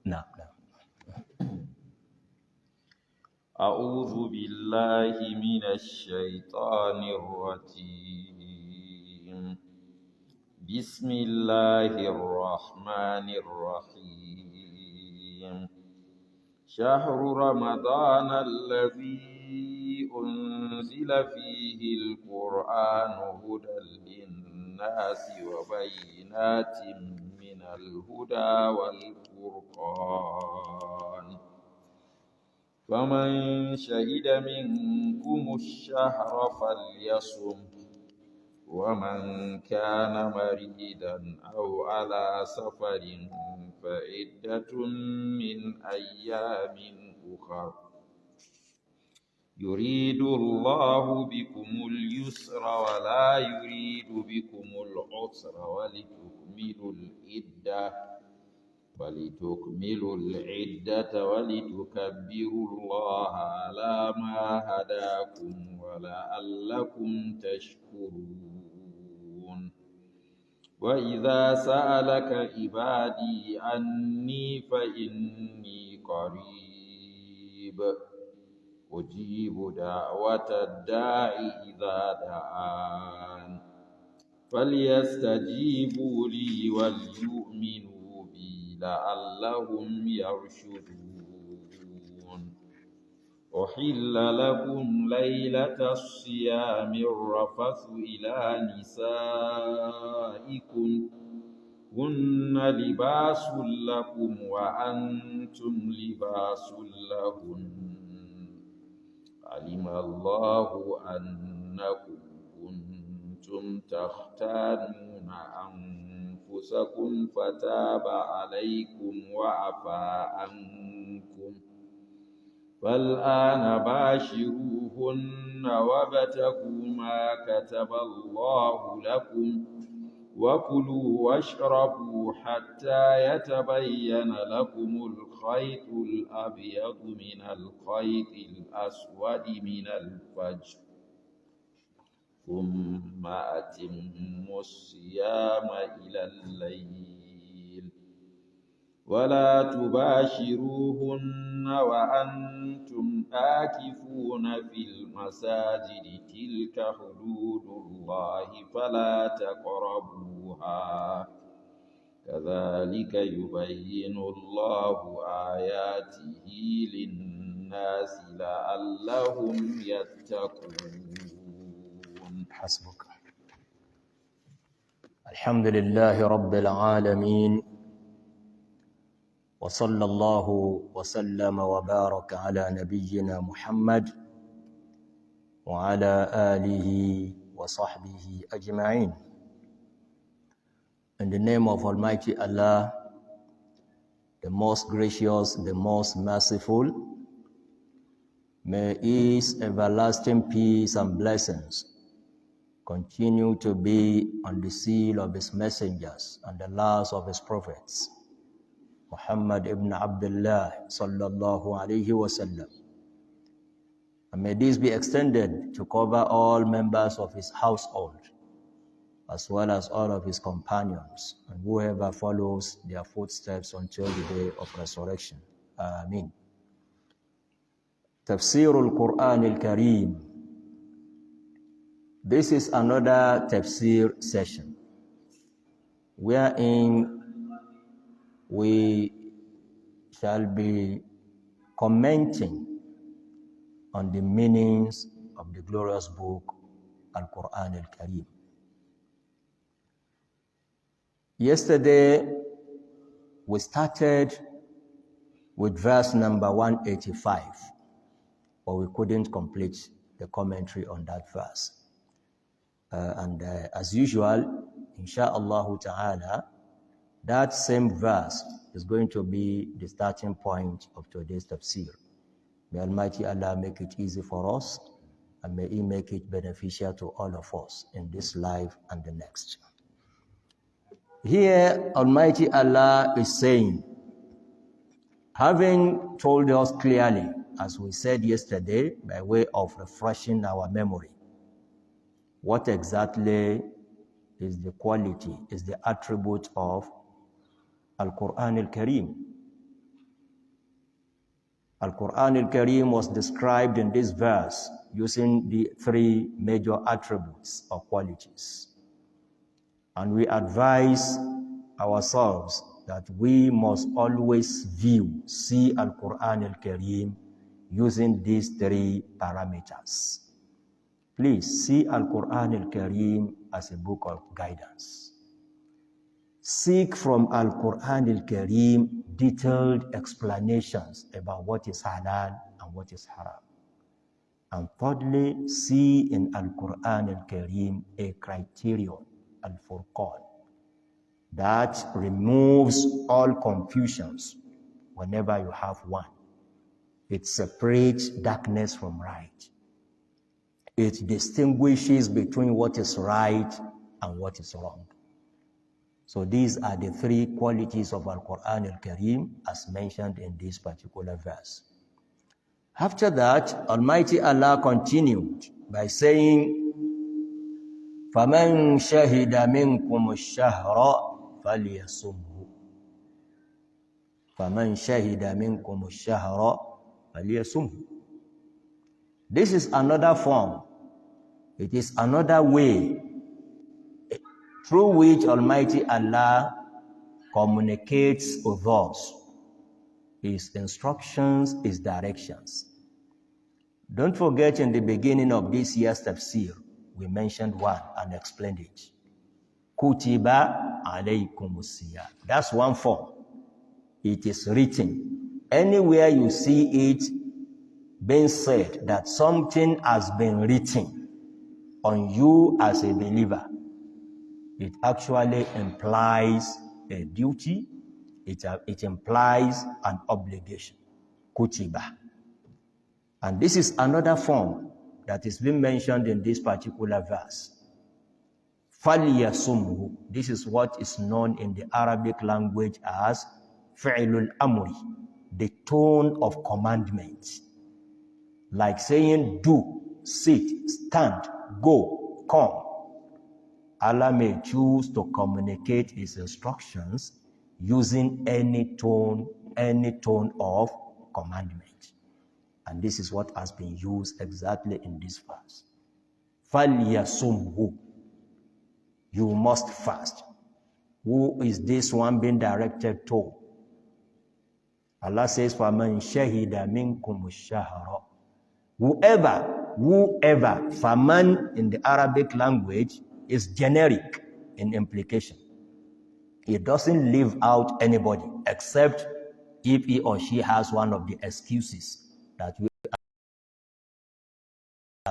نعم. أعوذ بالله من الشيطان الرجيم. بسم الله الرحمن الرحيم. شهر رمضان الذي أنزل فيه القرآن هدى للناس وبينات من الهدى والفرقان، فمن شهد منكم الشهر فليصم، ومن كان مريضا أو على سفر فعدة من أيام أخر، يريد الله بكم اليسر ولا يريد بكم العسر ولتكملوا العدة ولتكبروا الله على ما هداكم ولعلكم تشكرون. وإذا سألك عبادي عني فإني قريب أجيب دعوة الداع إذا دعان، فليستجيبوا لي وليؤمنوا بي لعلهم يرشدون. أحل لكم ليلة الصيام الرفث إلى نسائكم هن لباس لكم وأنتم لباس لهن، علم الله أنكم كنتم تختانون أنفسكم فتاب عليكم وعفى عنكم، فالآن باشروهن وابتغوا ما كتب الله لكم وكلوا واشربوا حتى يتبين لكم الخيط الأبيض من الخيط الأسود من الفجر، ثم أتموا الصيام إلى الليل، ولا تباشروهن وأنتم آكفون في المساجد، تلك حدود الله فلا تقربوها، كذلك يبين الله آياته للناس لعلهم يتقون. حسبك. الحمد لله رب العالمين، وصلى الله وسلم وبارك على نبينا محمد وعلى آله وصحبه أجمعين. In the name of Almighty Allah, the most gracious, the most merciful, may His everlasting peace and blessings continue to be on the seal of His messengers and the last of His prophets, Muhammad ibn Abdullah sallallahu alayhi wa sallam. And may this be extended to cover all members of his household, as well as all of his companions, and whoever follows their footsteps until the day of resurrection. Ameen. Tafsir al-Quran al-Kareem. This is another tafsir session wherein we shall be commenting on the meanings of the glorious book Al-Quran Al-Kareem. Yesterday, we started with verse number 185, but we couldn't complete the commentary on that verse. As usual, insha'Allah ta'ala, that same verse is going to be the starting point of today's tafsir. May Almighty Allah make it easy for us, and may He make it beneficial to all of us in this life and the next. Here, Almighty Allah is saying, having told us clearly, as we said yesterday, by way of refreshing our memory, what exactly is the quality, is the attribute of Al-Quran al-Kareem. Al-Quran al-Kareem was described in this verse using the three major attributes or qualities. And we advise ourselves that we must always see Al-Quran al-Kareem using these three parameters. Please see Al-Quran al-Kareem as a book of guidance. Seek from Al-Quran al-Kareem detailed explanations about what is halal and what is haram. And thirdly, see in Al-Quran al-Kareem a criterion, Al-Furqan, that removes all confusions whenever you have one. It separates darkness from right. It distinguishes between what is right and what is wrong. So these are the three qualities of Al-Quran al-Kareem as mentioned in this particular verse. After that, Almighty Allah continued by saying, فَمَنْ شَهِدَ مِنْكُمُ الشَّهْرَ فَلْيَصُمْهُ فَمَنْ شَهِدَ مِنْكُمُ الشَّهْرَ فَلْيَصُمْهُ. This is another form. It is another way through which Almighty Allah communicates with us His instructions, His directions. Don't forget, in the beginning of this year's Tafsir, we mentioned one and explained it. Kutiba alaykumus siyam. That's one form. It is written. Anywhere you see it being said that something has been written on you as a believer, it actually implies a duty, it implies an obligation. Kutiba. And this is another form that is being mentioned in this particular verse. فَلْيَصُمْهُ. This is what is known in the Arabic language as فِعْلُ الْأَمْرِ, the tone of commandment. Like saying, do, sit, stand, go, come. Allah may choose to communicate His instructions using any tone of commandment. And this is what has been used exactly in this verse. فَلْيَصُمْهُ. You must fast. Who is this one being directed to? Allah says, فَمَنْ شَهِدَ مِنْكُمُ الشَّهْرَ. Whoever, faman in the Arabic language is generic in implication. It doesn't leave out anybody except if he or she has one of the excuses that we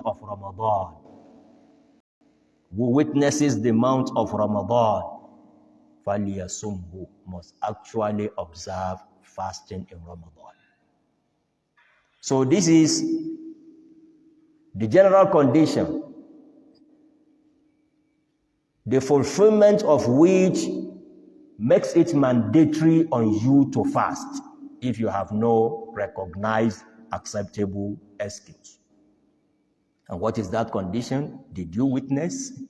of Ramadan. Who witnesses the month of Ramadan, فَلْيَصُمْهُ, must actually observe fasting in Ramadan. So this is the general condition, the fulfillment of which makes it mandatory on you to fast if you have no recognized acceptable excuse. And what is that condition? Did you witness?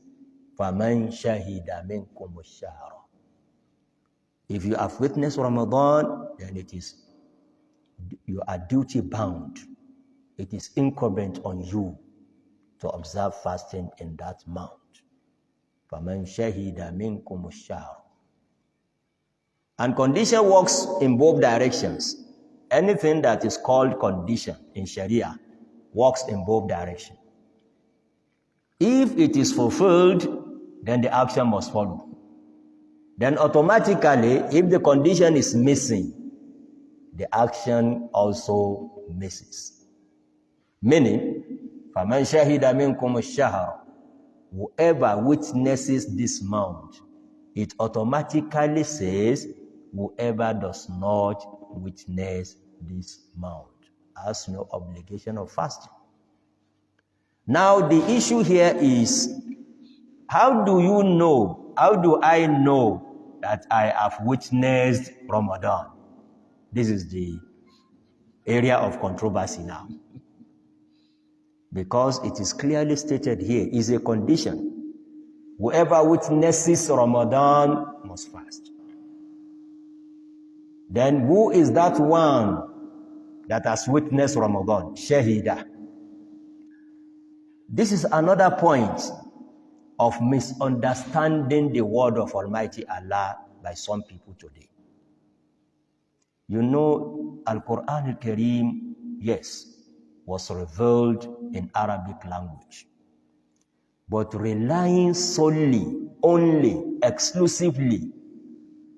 فَمَنْ شَهِدَ مِنْكُمُ الشَّهْرَ. If you have witnessed Ramadan, then you are duty bound. It is incumbent on you to observe fasting in that month. فَمَنْ شَهِدَ مِنْكُمُ الشَّهْرَ. And condition works in both directions. Anything that is called condition in Sharia works in both directions. If it is fulfilled, then the action must follow. Then automatically, if the condition is missing, the action also misses. Meaning, فَمَنْ شَهِدَ مِنْكُمُ الشَّهْرَ. Whoever witnesses this month, it automatically says, whoever does not witness this month has no obligation of fasting. Now, the issue here is, how do I know that I have witnessed Ramadan? This is the area of controversy now. Because it is clearly stated here, is a condition. Whoever witnesses Ramadan must fast. Then who is that one that has witnessed Ramadan? Shahida. This is another point of misunderstanding the word of Almighty Allah by some people today. You know, Al-Quran Al-Kareem, yes, was revealed in Arabic language. But relying solely, only, exclusively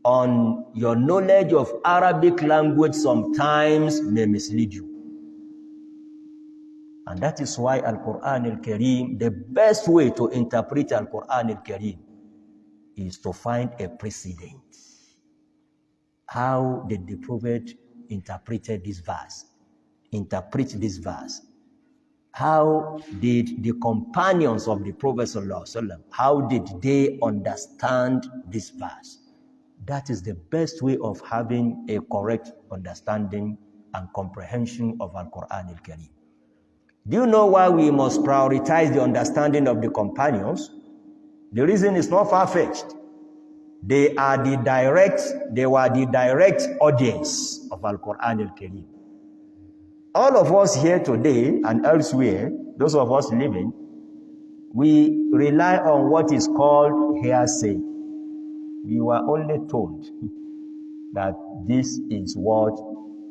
on your knowledge of Arabic language sometimes may mislead you. And that is why Al-Quran Al-Kareem, the best way to interpret Al-Quran Al-Kareem is to find a precedent. How did the Prophet interpret this verse? How did the companions of the Prophet ﷺ, how did they understand this verse? That is the best way of having a correct understanding and comprehension of Al-Quran Al-Kareem. Do you know why we must prioritize the understanding of the companions? The reason is not far-fetched. They were the direct audience of Al-Quran Al-Kareem. All of us here today and elsewhere, those of us living, we rely on what is called hearsay. We were only told that this is what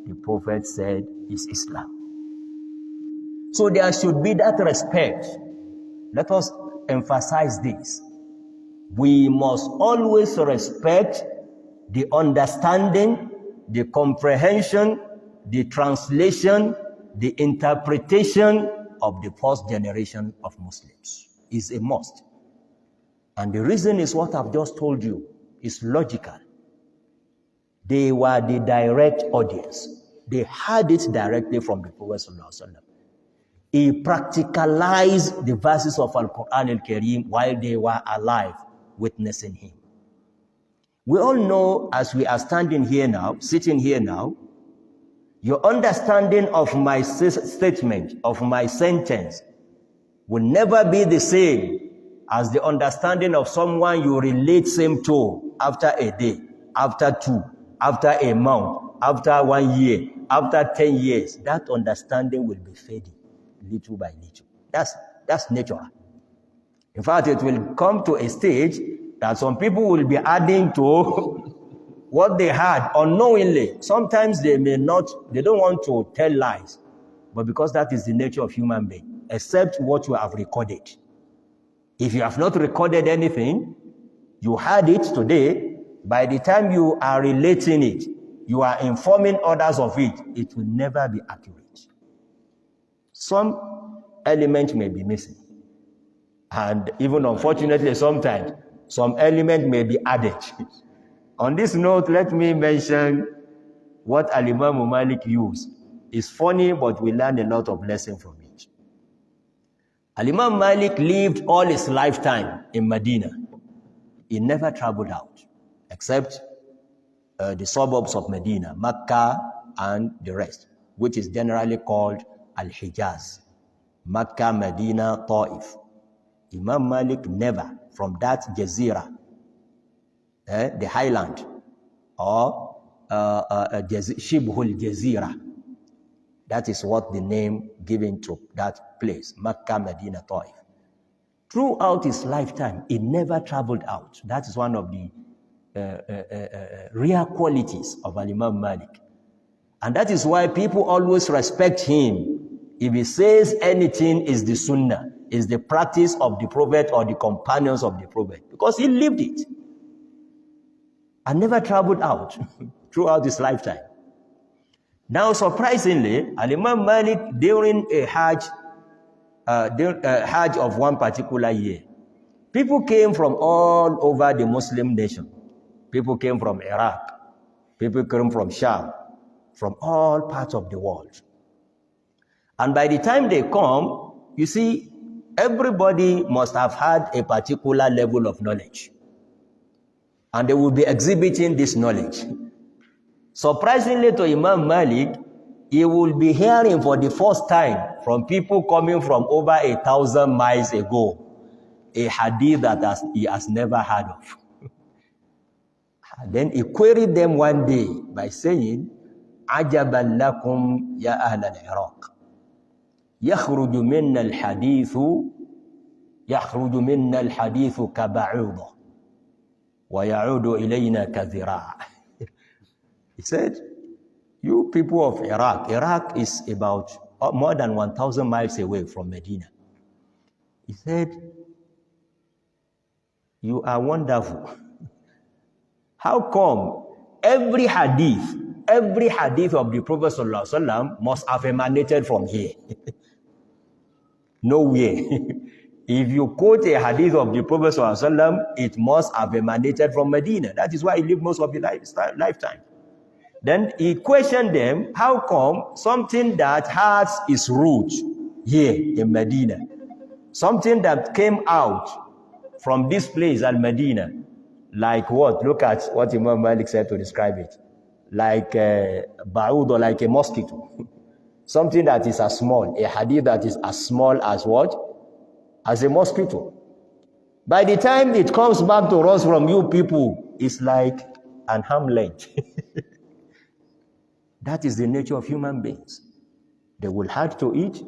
the Prophet said is Islam. So there should be that respect. Let us emphasize this. We must always respect the understanding, the comprehension, the translation, the interpretation of the first generation of Muslims. Is a must. And the reason is what I've just told you. It's logical. They were the direct audience. They heard it directly from the Prophet ﷺ. He practicalized the verses of Al-Quran Al-Kareem while they were alive, witnessing him. We all know, as we are standing here now, sitting here now, your understanding of my statement, of my sentence, will never be the same as the understanding of someone you relate same to after a day, after 2, after a month, after 1 year, after 10 years. That understanding will be fading little by little. That's natural. In fact, it will come to a stage that some people will be adding to what they had unknowingly. Sometimes they don't want to tell lies, but because that is the nature of human being, except what you have recorded. If you have not recorded anything, you heard it today, by the time you are relating it, you are informing others of it, it will never be accurate. Some element may be missing. And even unfortunately, sometimes some element may be added. On this note, let me mention what Imam Malik used. It's funny, but we learn a lot of lessons from it. Imam Malik lived all his lifetime in Medina. He never traveled out, except the suburbs of Medina, Mecca and the rest, which is generally called Al-Hijaz. Mecca, Medina, Ta'if. Imam Malik never, from that Jazira, the highland, or Shibhul Jazira. That is what the name given to that place, Mecca, Medina, Ta'if. Throughout his lifetime, he never traveled out. That is one of the rare qualities of Imam Malik. And that is why people always respect him. If he says anything is the sunnah, is the practice of the Prophet or the companions of the Prophet, because he lived it and never traveled out throughout his lifetime. Now, surprisingly, Imam Malik, during a Hajj of one particular year, people came from all over the Muslim nation. People came from Iraq. People came from Sham, from all parts of the world. And by the time they come, you see, everybody must have had a particular level of knowledge. And they will be exhibiting this knowledge. Surprisingly to Imam Malik, he will be hearing for the first time from people coming from over 1,000 miles ago a hadith that he has never heard of. Then he queried them one day by saying, عجبا لكم يا أهل العراق يخرج منا الحديث كبعوضة ويعود إلينا كذراع. He said, you people of Iraq is about more than 1,000 miles away from Medina. He said, you are wonderful. How come every hadith of the Prophet ﷺ must have emanated from here? No way. If you quote a hadith of the Prophet ﷺ, it must have emanated from Medina. That is why he lived most of his lifetime. Then he questioned them, how come something that has its root here in Medina, something that came out from this place at Medina, like what? Look at what Imam Malik said to describe it. Like a ba'ud, or like a mosquito. Something that is as small, a hadith that is as small as what? As a mosquito. By the time it comes back to us from you people, it's like an arm length. That is the nature of human beings. They will add to it,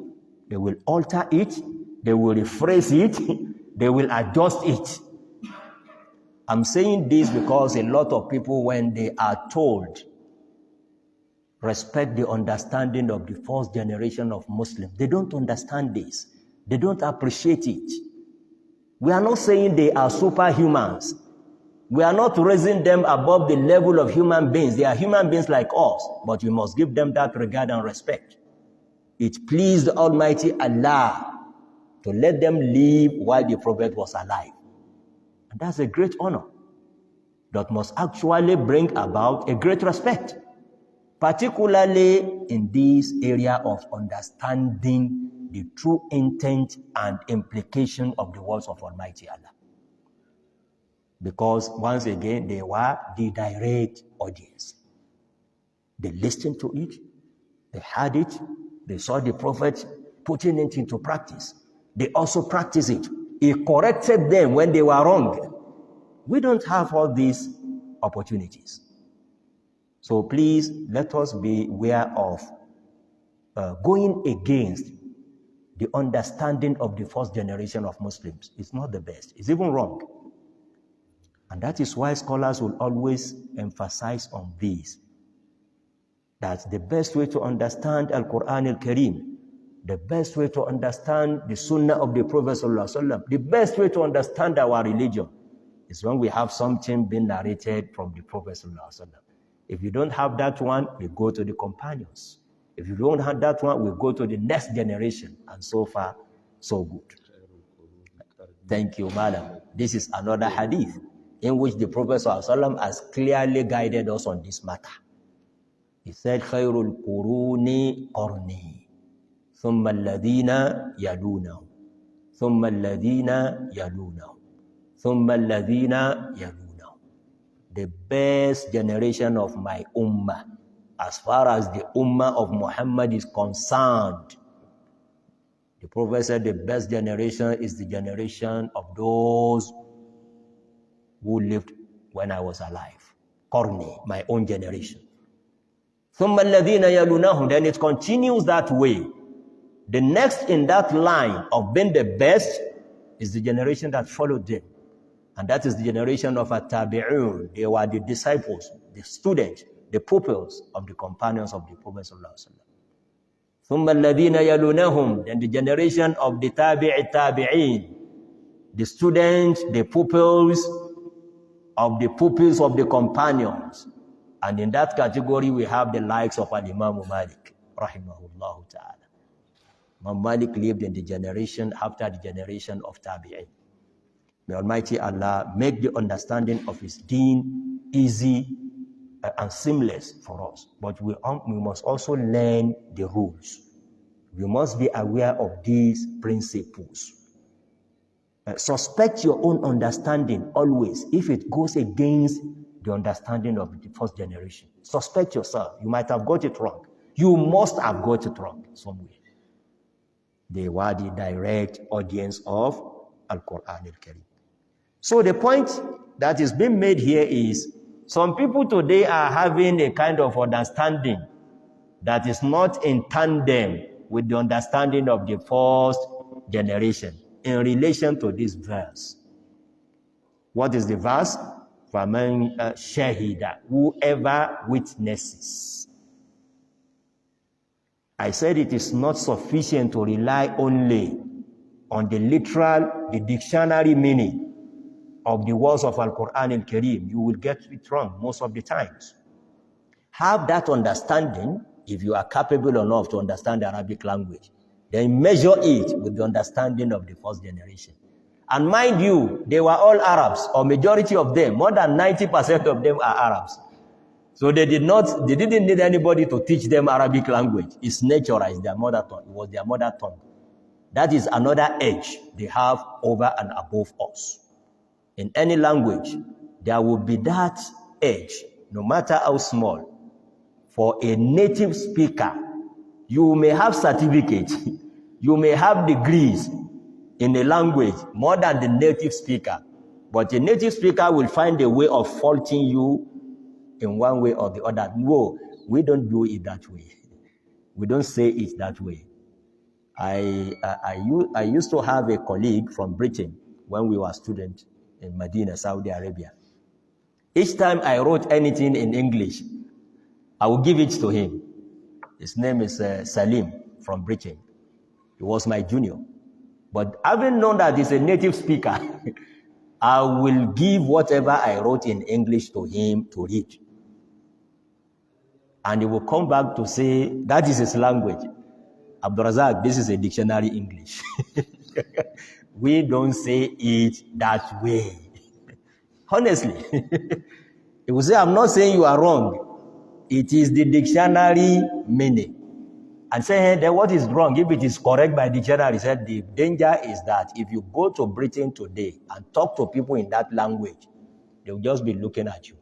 they will alter it, they will rephrase it, they will adjust it. I'm saying this because a lot of people, when they are told, respect the understanding of the first generation of Muslims, they don't understand this. They don't appreciate it. We are not saying they are superhumans. We are not raising them above the level of human beings. They are human beings like us, but we must give them that regard and respect. It pleased Almighty Allah to let them live while the Prophet was alive. And that's a great honor that must actually bring about a great respect, particularly in this area of understanding the true intent and implication of the words of Almighty Allah. Because once again, they were the direct audience. They listened to it, they heard it, they saw the Prophet putting it into practice. They also practiced it. He corrected them when they were wrong. We don't have all these opportunities. So please, let us be aware of going against the understanding of the first generation of Muslims. It's not the best. It's even wrong. And that is why scholars will always emphasize on this, that the best way to understand Al-Quran Al-Kareem, the best way to understand the Sunnah of the Prophet ﷺ, the best way to understand our religion is when we have something being narrated from the Prophet ﷺ. If you don't have that one, we go to the companions. If you don't have that one, we go to the next generation. And so far, so good. Thank you, madam. This is another hadith in which the Prophet ﷺ has clearly guided us on this matter. He said, خَيْرُ الْقُرُونِ قَرْنِي ثُمَّ الَّذِينَ يَلُونَهُ ثُمَّ الَّذِينَ يَلُونَهُ ثُمَّ الَّذِينَ يَلُونَهُ. The best generation of my ummah, as far as the ummah of Muhammad is concerned, the Prophet said the best generation is the generation of those who lived when I was alive. Qarni, my own generation. ثُمَّ الَّذِينَ يَلُونَهُمْ. Then it continues that way. The next in that line of being the best is the generation that followed them. And that is the generation of At-Tabi'un. They were the disciples, the students, the pupils of the companions of the Prophet ﷺ. ثُمَّ الَّذِينَ يَلُونَهُمْ. Then the generation of the Tabi'in, the students, the pupils of the companions. And in that category, we have the likes of Imam Malik, rahimahullah ta'ala. Imam Malik lived in the generation after the generation of Tabi'in. May Almighty Allah make the understanding of His deen easy and seamless for us. But we must also learn the rules. We must be aware of these principles. Suspect your own understanding always if it goes against the understanding of the first generation. Suspect yourself. You might have got it wrong. You must have got it wrong somewhere. They were the direct audience of Al-Quran Al-Karim. So the point that is being made here is Some people today are having a kind of understanding that is not in tandem with the understanding of the first generation in relation to this verse. What is the verse? فَمَنْ شَهِدَ, whoever witnesses. I said it is not sufficient to rely only on the literal, the dictionary meaning of the words of Al-Quran al-Kareem. You will get it wrong most of the times. Have that understanding if you are capable enough to understand the Arabic language. Then measure it with the understanding of the first generation. And mind you, they were all Arabs, or majority of them, more than 90% of them are Arabs. So they didn't need anybody to teach them Arabic language. It's natural, it's their mother tongue. It was their mother tongue. That is another edge they have over and above us. In any language, there will be that edge, no matter how small. For a native speaker, you may have certificates, you may have degrees in a language more than the native speaker, but a native speaker will find a way of faulting you in one way or the other. No, we don't do it that way. We don't say it that way. I used to have a colleague from Britain when we were students in Medina, Saudi Arabia. Each time I wrote anything in English, I would give it to him. His name is Salim from Britain. He was my junior. But having known that he's a native speaker, I will give whatever I wrote in English to him to read. And he will come back to say, that is his language. AbdulRazzaq, this is a dictionary English. We don't say it that way. Honestly. He will say, I'm not saying you are wrong. It is the dictionary meaning. And say, hey, then what is wrong? If it is correct by dictionary, he said, the danger is that if you go to Britain today and talk to people in that language, they will just be looking at you.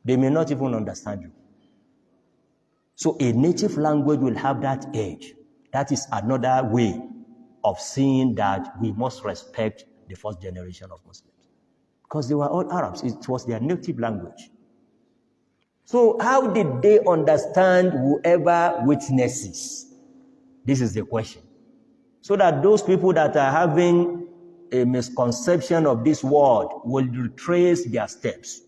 They may not even understand you. So a native language will have that edge. That is another way of seeing that we must respect the first generation of Muslims. Because they were all Arabs. It was their native language. So how did they understand whoever witnesses? This is the question. So that those people that are having a misconception of this word will retrace their steps.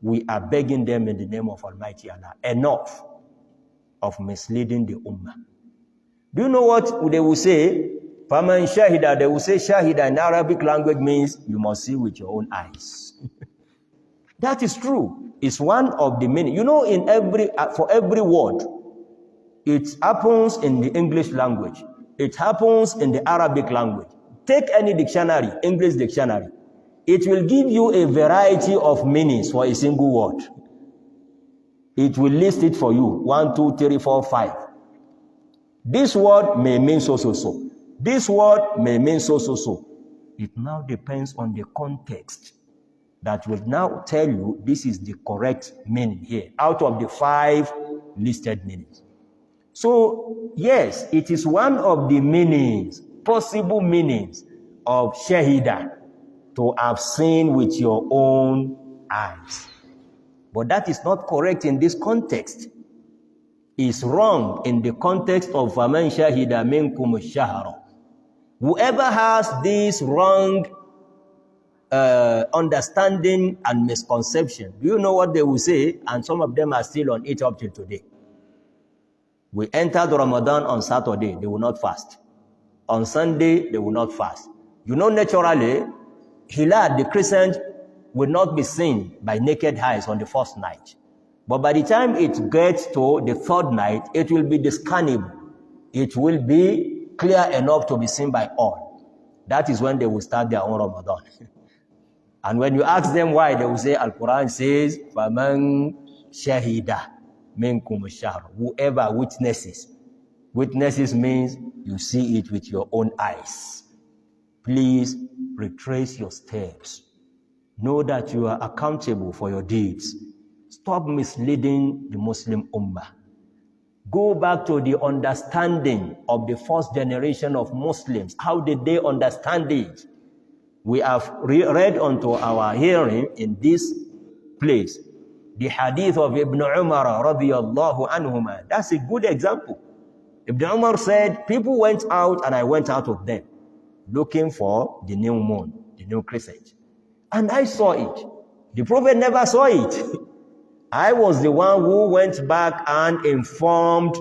We are begging them in the name of Almighty Allah, enough of misleading the Ummah. Do you know what they will say? Faman shahida, they will say shahida in Arabic language means you must see with your own eyes. That is true. It's one of the many. You know, for every word, it happens in the English language. It happens in the Arabic language. Take any dictionary, English dictionary. It will give you a variety of meanings for a single word. It will list it for you. 1, 2, 3, 4, 5. This word may mean so. This word may mean so. It now depends on the context that will now tell you this is the correct meaning here out of the 5 listed meanings. So, yes, it is one of the meanings, possible meanings of shahida, to have seen with your own eyes. But that is not correct in this context. It's wrong in the context of faman shahida minkum ash-shahra. Whoever has this wrong understanding and misconception, do you know what they will say? And some of them are still on it up till today. We entered Ramadan on Saturday, they will not fast. On Sunday, they will not fast. You know, naturally, Hilal, the crescent, will not be seen by naked eyes on the first night. But by the time it gets to the 3rd night, it will be discernible. It will be clear enough to be seen by all. That is when they will start their own Ramadan. And when you ask them why, they will say, Al-Quran says, فَمَنْ شَهِدَ مِنْكُمُ الشَّهْرَ. Whoever witnesses. Witnesses means you see it with your own eyes. Please retrace your steps. Know that you are accountable for your deeds. Stop misleading the Muslim Ummah. Go back to the understanding of the first generation of Muslims. How did they understand it? We have read unto our hearing in this place. The hadith of Ibn Umar radiyallahu anhuma, that's a good example. Ibn Umar said, people went out and I went out with them, looking for the new moon, the new crescent. And I saw it. The Prophet never saw it. I was the one who went back and informed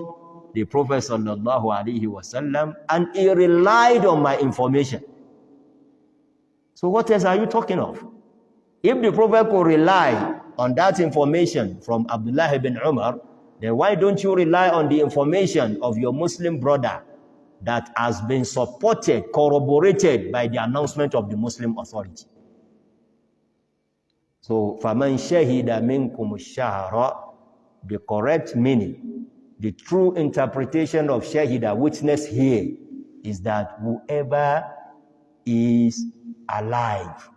the Prophet sallallahu alaihi wasallam, and he relied on my information. So what else are you talking of? If the Prophet could rely on that information from Abdullah ibn Umar, then why don't you rely on the information of your Muslim brother that has been supported, corroborated by the announcement of the Muslim authority? So, فَمَنْ شَهِدَ مِنْكُمُ الشَّهْرَ, the correct meaning, the true interpretation of shahida, witness here, is that whoever is alive,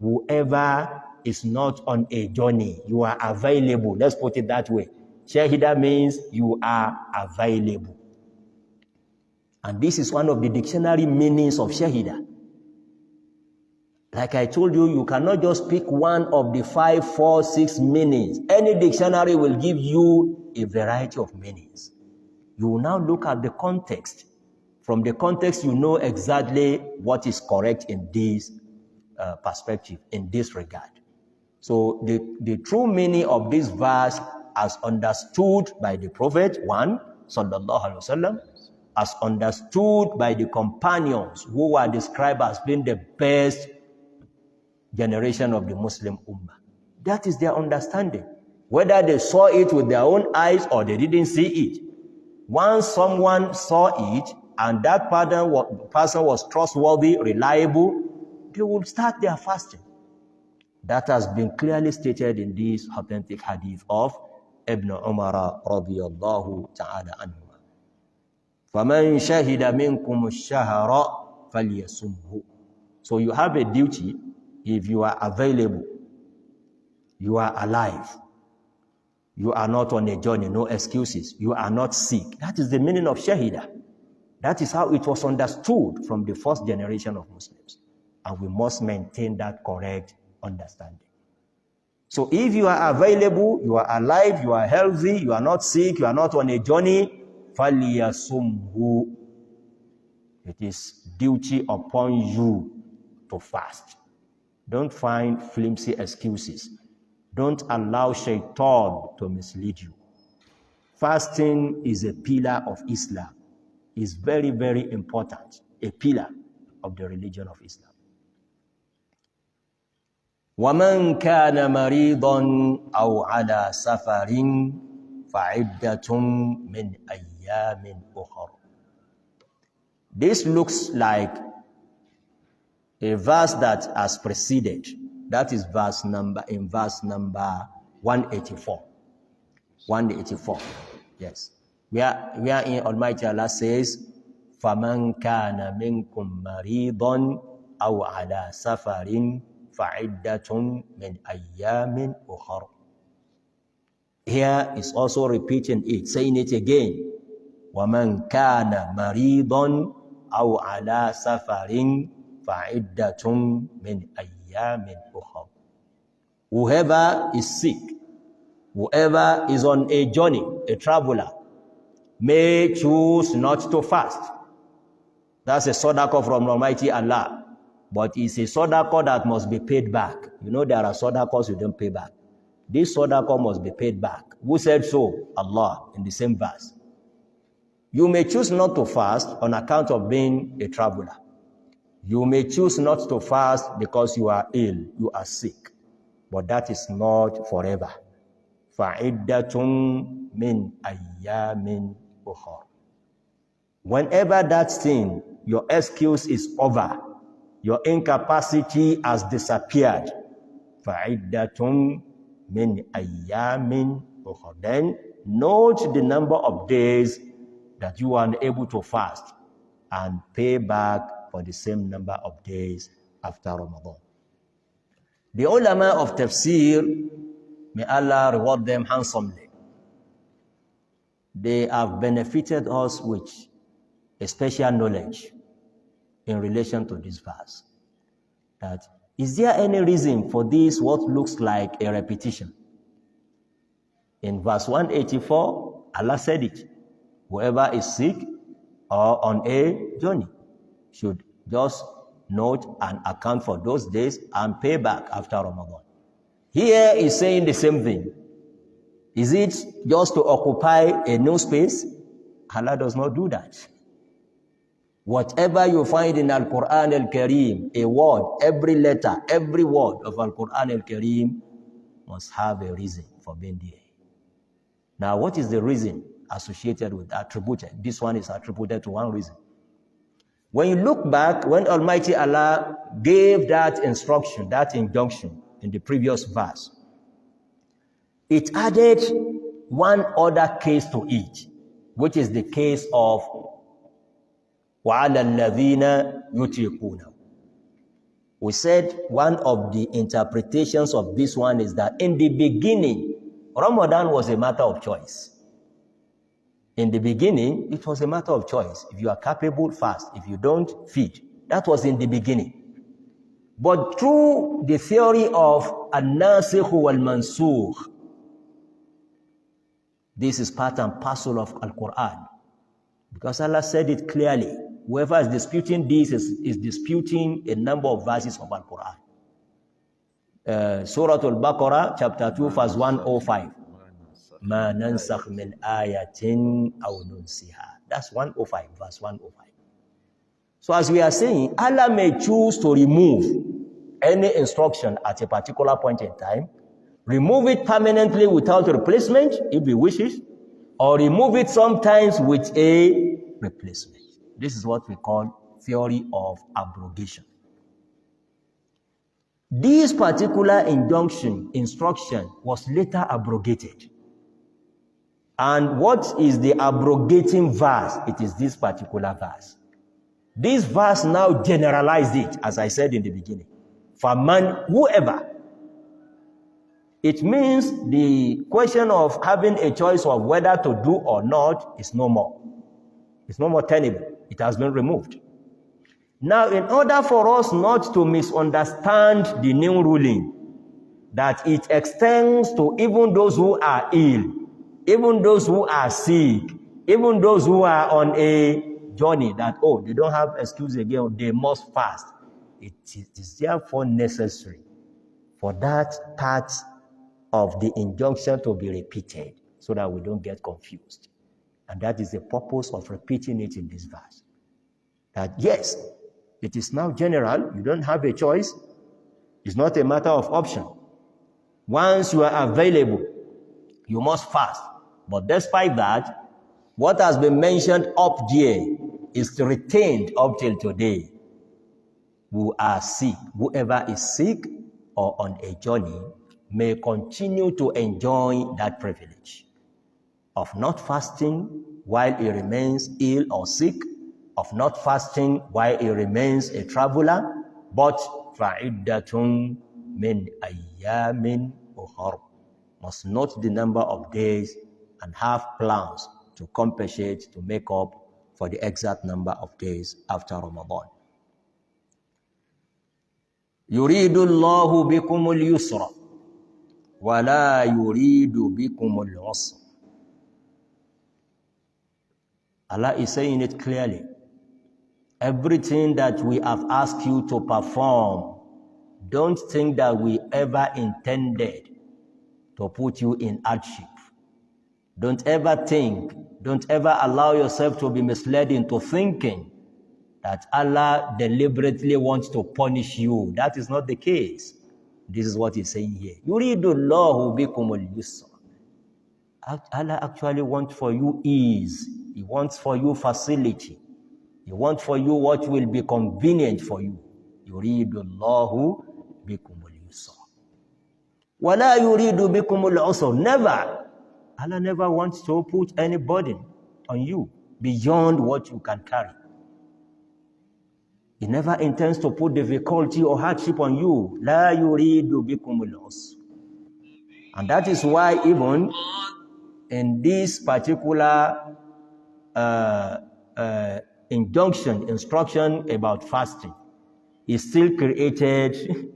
whoever is not on a journey, you are available. Let's put it that way. Shahida means you are available. And this is one of the dictionary meanings of shahida. Like I told you, you cannot just pick one of the 5, 4, 6 meanings. Any dictionary will give you a variety of meanings. You will now look at the context. From the context, you know exactly what is correct in this perspective, in this regard. So the true meaning of this verse, as understood by the Prophet, one, sallallahu alaihi wasallam, as understood by the companions who are described as being the best generation of the Muslim Ummah. That is their understanding. Whether they saw it with their own eyes or they didn't see it. Once someone saw it and that person was trustworthy, reliable, they will start their fasting. That has been clearly stated in this authentic hadith of Ibn Umar radiyallahu ta'ala anhu. فَمَنْ شَهِدَ مِنْكُمُ الشَّهَرَ فَلْيَصُمْهُ. So you have a duty. If you are available, you are alive, you are not on a journey, no excuses, you are not sick. That is the meaning of shahida. That is how it was understood from the first generation of Muslims. And we must maintain that correct understanding. So if you are available, you are alive, you are healthy, you are not sick, you are not on a journey, فَلْيَصُمْهُ. It is duty upon you to fast. Don't find flimsy excuses. Don't allow shaitan to mislead you. Fasting is a pillar of Islam. It's very, very important. A pillar of the religion of Islam. وَمَنْ كَانَ مَرِيضًا أَوْ عَلَى سَفَرٍ فَعِدَّةٌ مِّنْ أَيَّامٍ أُخَرٍ. This looks like a verse that has preceded. That is verse number 184. 184. Yes. We are in Almighty Allah says, فَمَنْ كَانَ مِنْكُمْ مَرِيضًا أَوْ عَلَى سَفَرٍ فَعِدَّةٌ مِّنْ أَيَّامٍ أُخَرٍ. Here is also repeating it, saying it again. وَمَنْ كَانَ مَرِيضًا أَوْ عَلَى سَفَرٍ فَعِدَّةٌ مِّنْ أَيَّامٍ أُخَرٍ. Whoever is sick, whoever is on a journey, a traveler, may choose not to fast. That's a sadaqah from Almighty Allah. But it's a sadaqah that must be paid back. You know there are sadaqahs you don't pay back. This sadaqah must be paid back. Who said so? Allah, in the same verse. You may choose not to fast on account of being a traveler. You may choose not to fast because you are ill, you are sick. But that is not forever. فَعِدَّةٌ مِّنْ أَيَّامٍ أُخَرٍ. Whenever that thing, your excuse is over, your incapacity has disappeared, فَعِدَّةٌ مِّنْ أَيَّامٍ أُخَرٍ. Then note the number of days that you are unable to fast and pay back for the same number of days after Ramadan. The ulama of Tafsir, may Allah reward them handsomely, they have benefited us with a special knowledge in relation to this verse. That Is there any reason for this what looks like a repetition? In verse 184, Allah said it. Whoever is sick or on a journey should just note and account for those days and pay back after Ramadan. Here is saying the same thing. Is it just to occupy a new space? Allah does not do that. Whatever you find in Al-Quran Al-Kareem, a word, every letter, every word of Al-Quran Al-Kareem must have a reason for being there. Now, what is the reason associated with attributed? This one is attributed to one reason. When you look back, when Almighty Allah gave that instruction, that injunction in the previous verse, it added one other case to it, which is the case of وَعَلَى الَّذِينَ يُطِيقُونَهُ. We said one of the interpretations of this one is that in the beginning, Ramadan was a matter of choice. In the beginning, it was a matter of choice. If you are capable, fast. If you don't, feed. That was in the beginning. But through the theory of al-nasikh wal-mansukh, this is part and parcel of Al-Quran. Because Allah said it clearly. Whoever is disputing this is disputing a number of verses of Al-Quran. Surah Al-Baqarah, chapter 2, verse 105. مَا نَنْسَخْ مِنْ آيَةٍ أَوْ نُنْسِهَا. That's 105, verse 105. So as we are saying, Allah may choose to remove any instruction at a particular point in time, remove it permanently without replacement, if He wishes, or remove it sometimes with a replacement. This is what we call theory of abrogation. This particular instruction was later abrogated. And what is the abrogating verse? It is this particular verse. This verse now generalized it, as I said in the beginning. For man, whoever. It means the question of having a choice of whether to do or not is no more. It's no more tenable. It has been removed. Now, in order for us not to misunderstand the new ruling, that it extends to even those who are ill, even those who are sick, even those who are on a journey, that, oh, they don't have excuse again, they must fast. It is therefore necessary for that part of the injunction to be repeated so that we don't get confused. And that is the purpose of repeating it in this verse. That yes, it is now general, you don't have a choice. It's not a matter of option. Once you are available, you must fast. But despite that, what has been mentioned up there is retained up till today. Who are sick, whoever is sick or on a journey may continue to enjoy that privilege of not fasting while he remains ill or sick, of not fasting while he remains a traveler, but فَعِدَّةٌ مِنْ أَيَّامٍ أُخَرٍ, must note the number of days and have plans to compensate, to make up for the exact number of days after Ramadan. يُرِيدُ اللَّهُ بِكُمُ الْيُسْرَ وَلَا يُرِيدُ بِكُمُ الْعُسْرَ. Allah is saying it clearly. Everything that we have asked you to perform, don't think that we ever intended to put you in hardship. Don't ever think, don't ever allow yourself to be misled into thinking that Allah deliberately wants to punish you. That is not the case. This is what He's saying here. يُرِيدُ اللَّهُ بِكُمُ الْيُسْرَ. Allah actually wants for you ease. He wants for you facility. He wants for you what will be convenient for you. يُرِيدُ اللَّهُ بِكُمُ الْيُسْرَ وَلَا يُرِيدُ بِكُمُ الْعُسْرَ. Never. Allah never wants to put any burden on you beyond what you can carry. He never intends to put difficulty or hardship on you. لَا يُرِيدُ بِكُمُ الْعُسْرَ. And that is why even in this particular instruction about fasting, He still created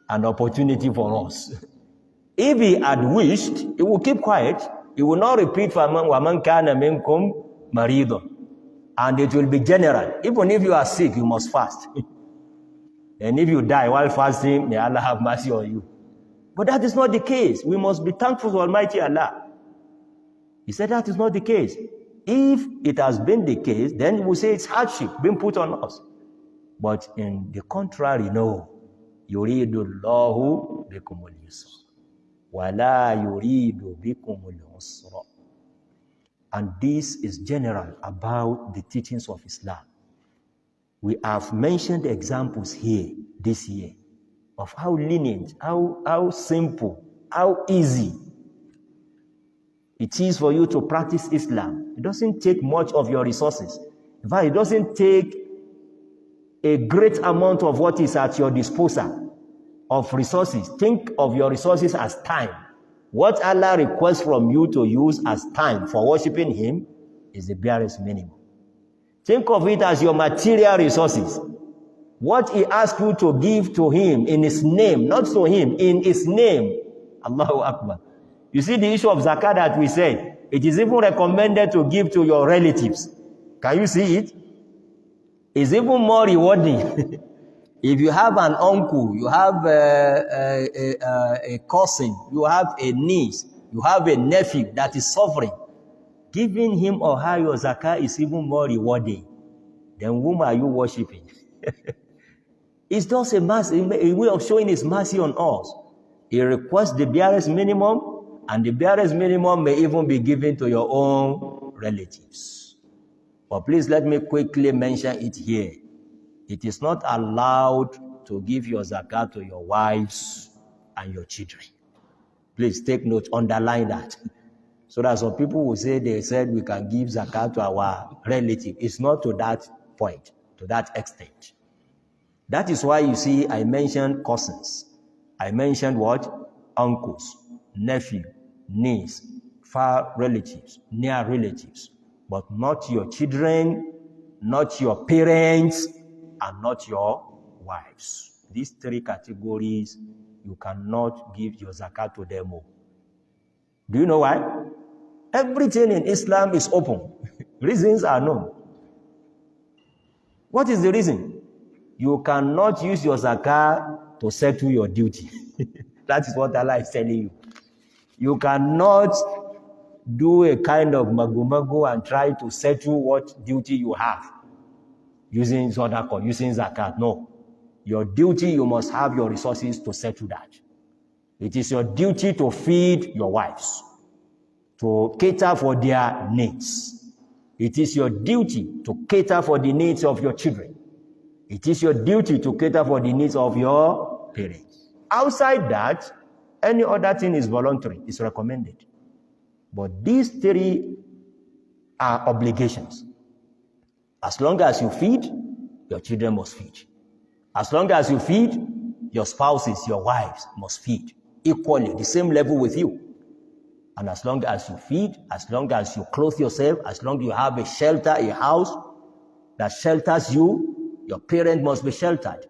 an opportunity for us. If he had wished, he would keep quiet. He will not repeat وَمَنْ كَانَ مِنْكُمْ مَرِيضًا. And it will be general. Even if you are sick, you must fast. And if you die while fasting, may Allah have mercy on you. But that is not the case. We must be thankful to Almighty Allah. He said that is not the case. If it has been the case, then we say it's hardship being put on us. But in the contrary, no. يُرِيدُ اللَّهُ بِكُمُ الْيُسْرَ وَلَا يُرِيدُ بِكُمُ الْعُسْرَ. And this is general about the teachings of Islam. We have mentioned examples here this year of how lenient, how simple, how easy it is for you to practice Islam. It doesn't take much of your resources. In fact, it doesn't take a great amount of what is at your disposal of resources. Think of your resources as time. What Allah requests from you to use as time for worshiping Him is the barest minimum. Think of it as your material resources. What He asks you to give to Him in His name, not to Him, in His name. Allahu Akbar. You see the issue of zakat that we said, it is even recommended to give to your relatives. Can you see it? It's even more rewarding. If you have an uncle, you have a cousin, you have a niece, you have a nephew that is suffering, giving him or her your zakat is even more rewarding. Then whom are you worshiping? It's just a way of showing His mercy on us. He requests the barest minimum, and the barest minimum may even be given to your own relatives. But please let me quickly mention it here. It is not allowed to give your zakat to your wives and your children. Please take note, underline that. So that some people will say, they said we can give zakat to our relative. It's not to that point, to that extent. That is why you see I mentioned cousins. I mentioned what? Uncles, nephew, niece, far relatives, near relatives. But not your children, not your parents, and not your wives. These three categories, you cannot give your zakat to them all. Do you know why? Everything in Islam is open. Reasons are known. What is the reason? You cannot use your zakat to settle your duty. That is what Allah is telling you. You cannot do a kind of magu-magu and try to settle what duty you have using sadaqah, using zakat. No. Your duty, you must have your resources to settle that. It is your duty to feed your wives, to cater for their needs. It is your duty to cater for the needs of your children. It is your duty to cater for the needs of your parents. Outside that, any other thing is voluntary, it's recommended. But these three are obligations. As long as you feed, your children must feed. As long as you feed, your spouses, your wives must feed equally, the same level with you. And as long as you feed, as long as you clothe yourself, as long as you have a shelter, a house that shelters you, your parent must be sheltered.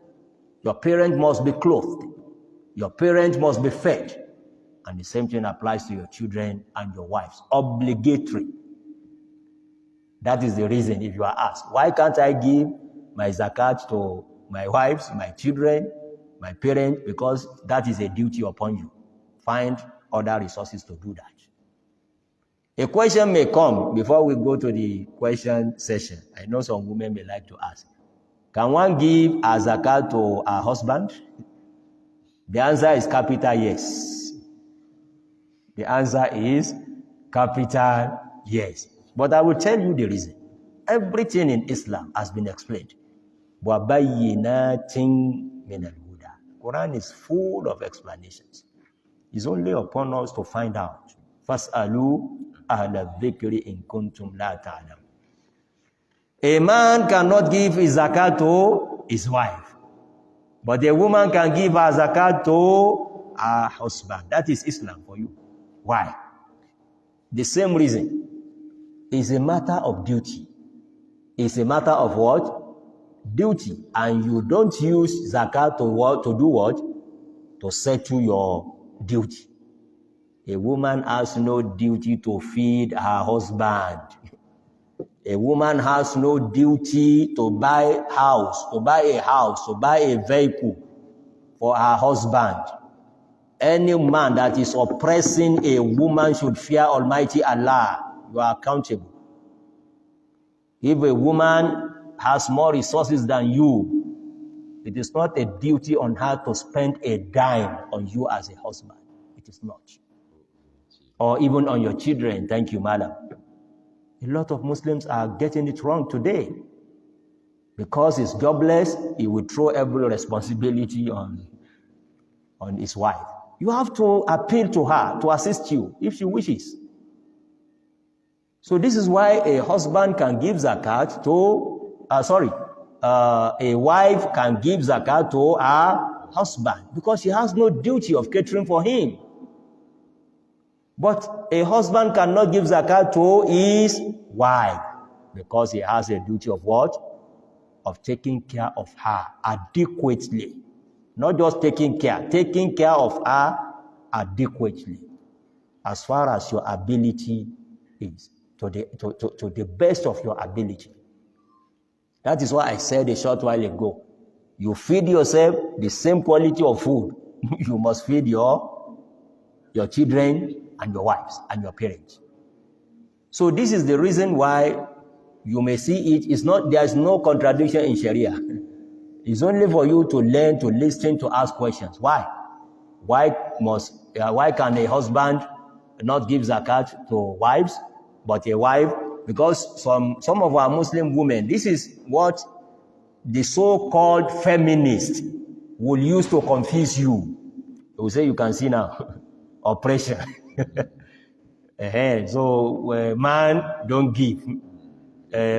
Your parent must be clothed. Your parent must be fed. And the same thing applies to your children and your wives. Obligatory. That is the reason, if you are asked, why can't I give my zakat to my wives, my children, my parents? Because that is a duty upon you. Find other resources to do that. A question may come before we go to the question session. I know some women may like to ask, can one give a zakat to a husband? The answer is capital yes. The answer is capital yes. But I will tell you the reason. Everything in Islam has been explained. وَبَيِّنَاتٍ مِنَ الْهُدَى. Quran is full of explanations. It's only upon us to find out. فَاسْأَلُوا أَهْلَ الذِّكْرِ إِن كُنتُمْ لَا تَعْلَمُونَ. A man cannot give his zakat to his wife. But a woman can give her zakat to her husband. That is Islam for you. Why? The same reason. It's a matter of duty. It's a matter of what? Duty. And you don't use zakat to what? To do what? to settle your duty. A woman has no duty to feed her husband. A woman has no duty to buy a house, to buy a vehicle for her husband. Any man that is oppressing a woman should fear Almighty Allah. You are accountable. If a woman has more resources than you, it is not a duty on her to spend a dime on you as a husband. It is not. Or even on your children. Thank you, madam. A lot of Muslims are getting it wrong today. Because he's jobless, he will throw every responsibility on his wife. You have to appeal to her to assist you if she wishes. So this is why a husband can give zakat to, a wife can give zakat to her husband because she has no duty of catering for him. But a husband cannot give zakat to his wife because he has a duty of what? Of taking care of her adequately. Not just taking care of her adequately, as far as your ability is, to the best of your ability. That is why I said a short while ago, you feed yourself the same quality of food you must feed your children and your wives and your parents. So this is the reason why you may see there is no contradiction in Sharia. It's only for you to learn, to listen, to ask questions. Why? Why can a husband not give zakat to wives, but a wife? Because some of our Muslim women, this is what the so-called feminists will use to confuse you. They will say, you can see now, oppression. So, man, don't give.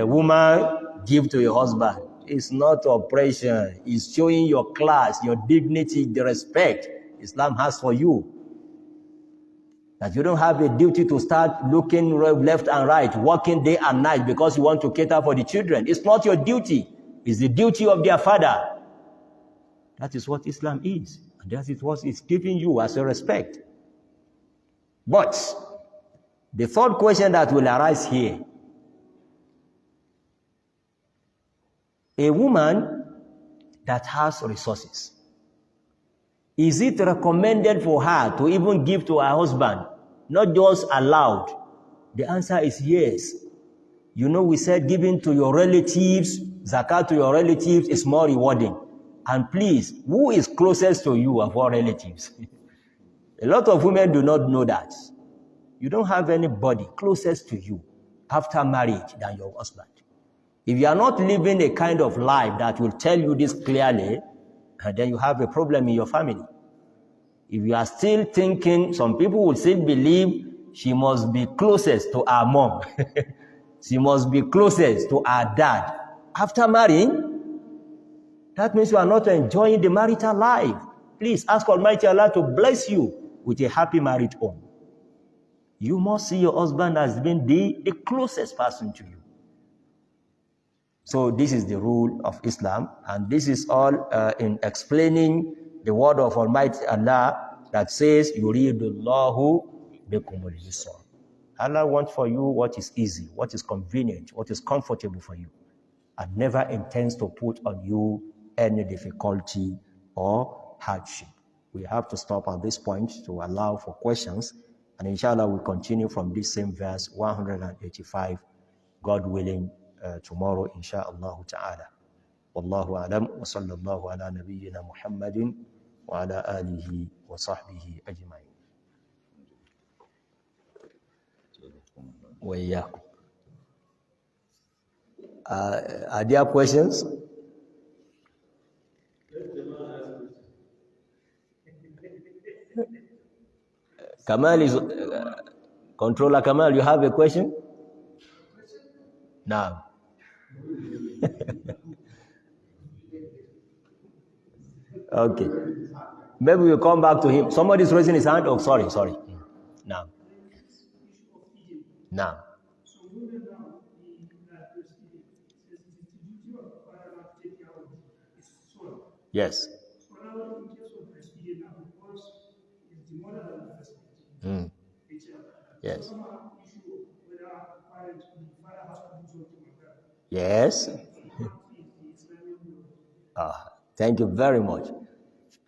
Woman, give to your husband. It's not oppression. It's showing your class, your dignity, the respect Islam has for you. That you don't have a duty to start looking left and right, working day and night because you want to cater for the children. It's not your duty. It's the duty of their father. That is what Islam is. And that is what it's giving you as a respect. But the third question that will arise here, a woman that has resources, is it recommended for her to even give to her husband, not just allowed? The answer is yes. You know, we said giving to your relatives, zakat to your relatives is more rewarding. And please, who is closest to you of all relatives? A lot of women do not know that. You don't have anybody closest to you after marriage than your husband. If you are not living a kind of life that will tell you this clearly, then you have a problem in your family. If you are still thinking, some people will still believe she must be closest to her mom. She must be closest to her dad. After marrying, that means you are not enjoying the marital life. Please ask Almighty Allah to bless you with a happy married home. You must see your husband as being the closest person to you. So this is the rule of Islam, and this is all in explaining the word of Almighty Allah that says, Yuridullahu bikumul yusra. Allah wants for you what is easy, what is convenient, what is comfortable for you, and never intends to put on you any difficulty or hardship. We have to stop at this point to allow for questions, and inshallah we'll continue from this same verse 185, God willing, tomorrow, insha'Allah ta'ala. Wallahu alam, wa sallallahu ala nabiyyina Muhammadin wa ala alihi wa sahbihi ajma'in. Wa iyyakum. Are there questions? Kamal is, Controller Kamal, you have a question? Now. Okay. Maybe we'll come back to him. Somebody's raising his hand. Oh, sorry. Now. Yes. Mm. Yes. Yes. Thank you very much.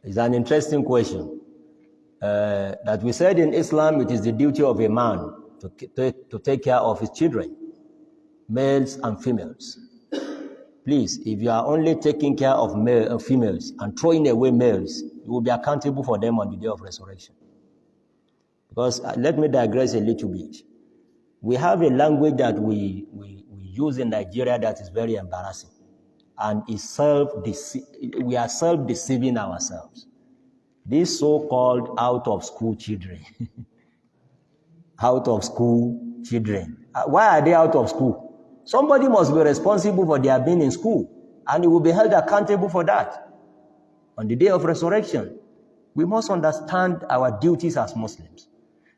It's an interesting question. That we said in Islam, it is the duty of a man to take care of his children, males and females. Please, if you are only taking care of females and throwing away males, you will be accountable for them on the day of resurrection. Because let me digress a little bit. We have a language that we use in Nigeria that is very embarrassing, and we are self-deceiving ourselves. These so-called out-of-school children, out-of-school children. Why are they out of school? Somebody must be responsible for their being in school, and he will be held accountable for that. On the day of resurrection, we must understand our duties as Muslims.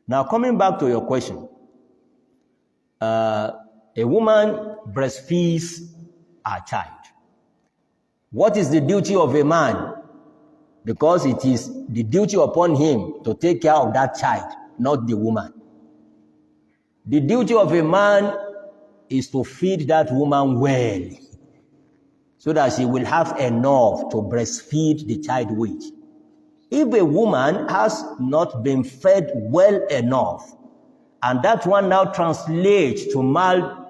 Now, coming back to your question, a woman breastfeeds her child. What is the duty of a man? Because it is the duty upon him to take care of that child, not the woman. The duty of a man is to feed that woman well, so that she will have enough to breastfeed the child with. If a woman has not been fed well enough, and that one now translates to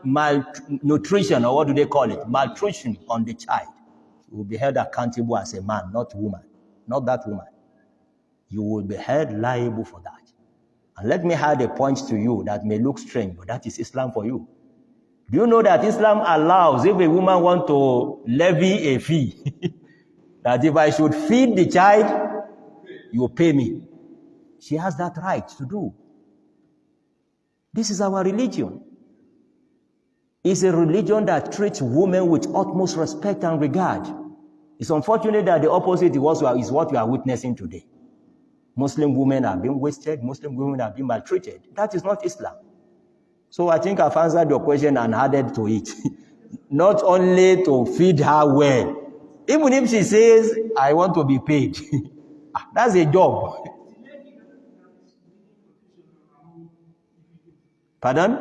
malnutrition, or what do they call it? Malnutrition on the child, you will be held accountable as a man, not woman, not that woman. You will be held liable for that. And let me add a point to you that may look strange, but that is Islam for you. Do you know that Islam allows, if a woman wants to levy a fee, that if I should feed the child, you pay me? She has that right to do. This is our religion. It's a religion that treats women with utmost respect and regard. It's unfortunate that the opposite is what we are witnessing today. Muslim women are being wasted, Muslim women are being maltreated. That is not Islam. So I think I've answered your question and added to it. Not only to feed her well. Even if she says, I want to be paid. That's a job. Pardon?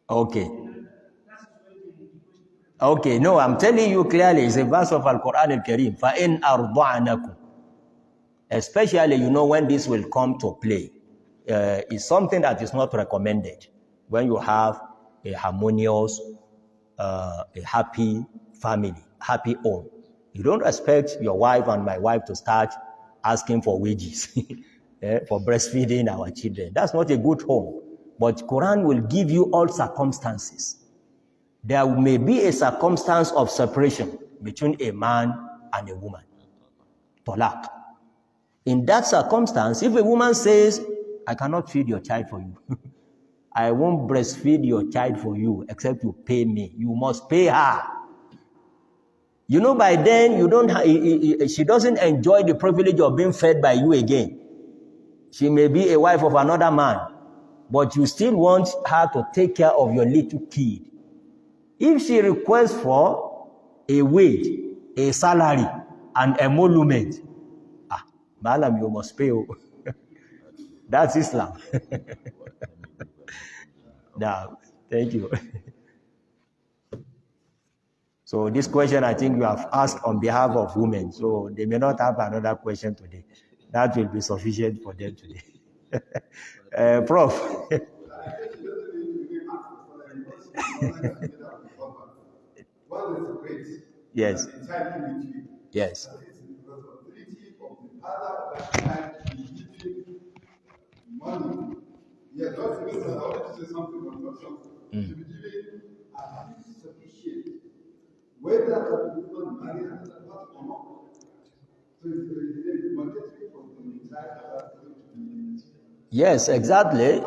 Okay. Okay, no, I'm telling you clearly, it's a verse of Al-Quran Al-Kareem. فَإِنْ أَرْضَعْنَكُمْ. Especially, when this will come to play. It's something that is not recommended when you have a harmonious, a happy family, happy home. You don't expect your wife and my wife to start asking for wages for breastfeeding our children. That's not a good home. But Quran will give you all circumstances. There may be a circumstance of separation between a man and a woman. Talaq. In that circumstance, if a woman says, I cannot feed your child for you, I won't breastfeed your child for you except you pay me. You must pay her. By then, she doesn't enjoy the privilege of being fed by you again. She may be a wife of another man, but you still want her to take care of your little kid. If she requests for a wage, a salary, and emolument, Malam, you must pay. That's Islam. Now, thank you. So this question, I think you have asked on behalf of women. So they may not have another question today. That will be sufficient for them today. Prof. Yes. Yes. Yes, exactly.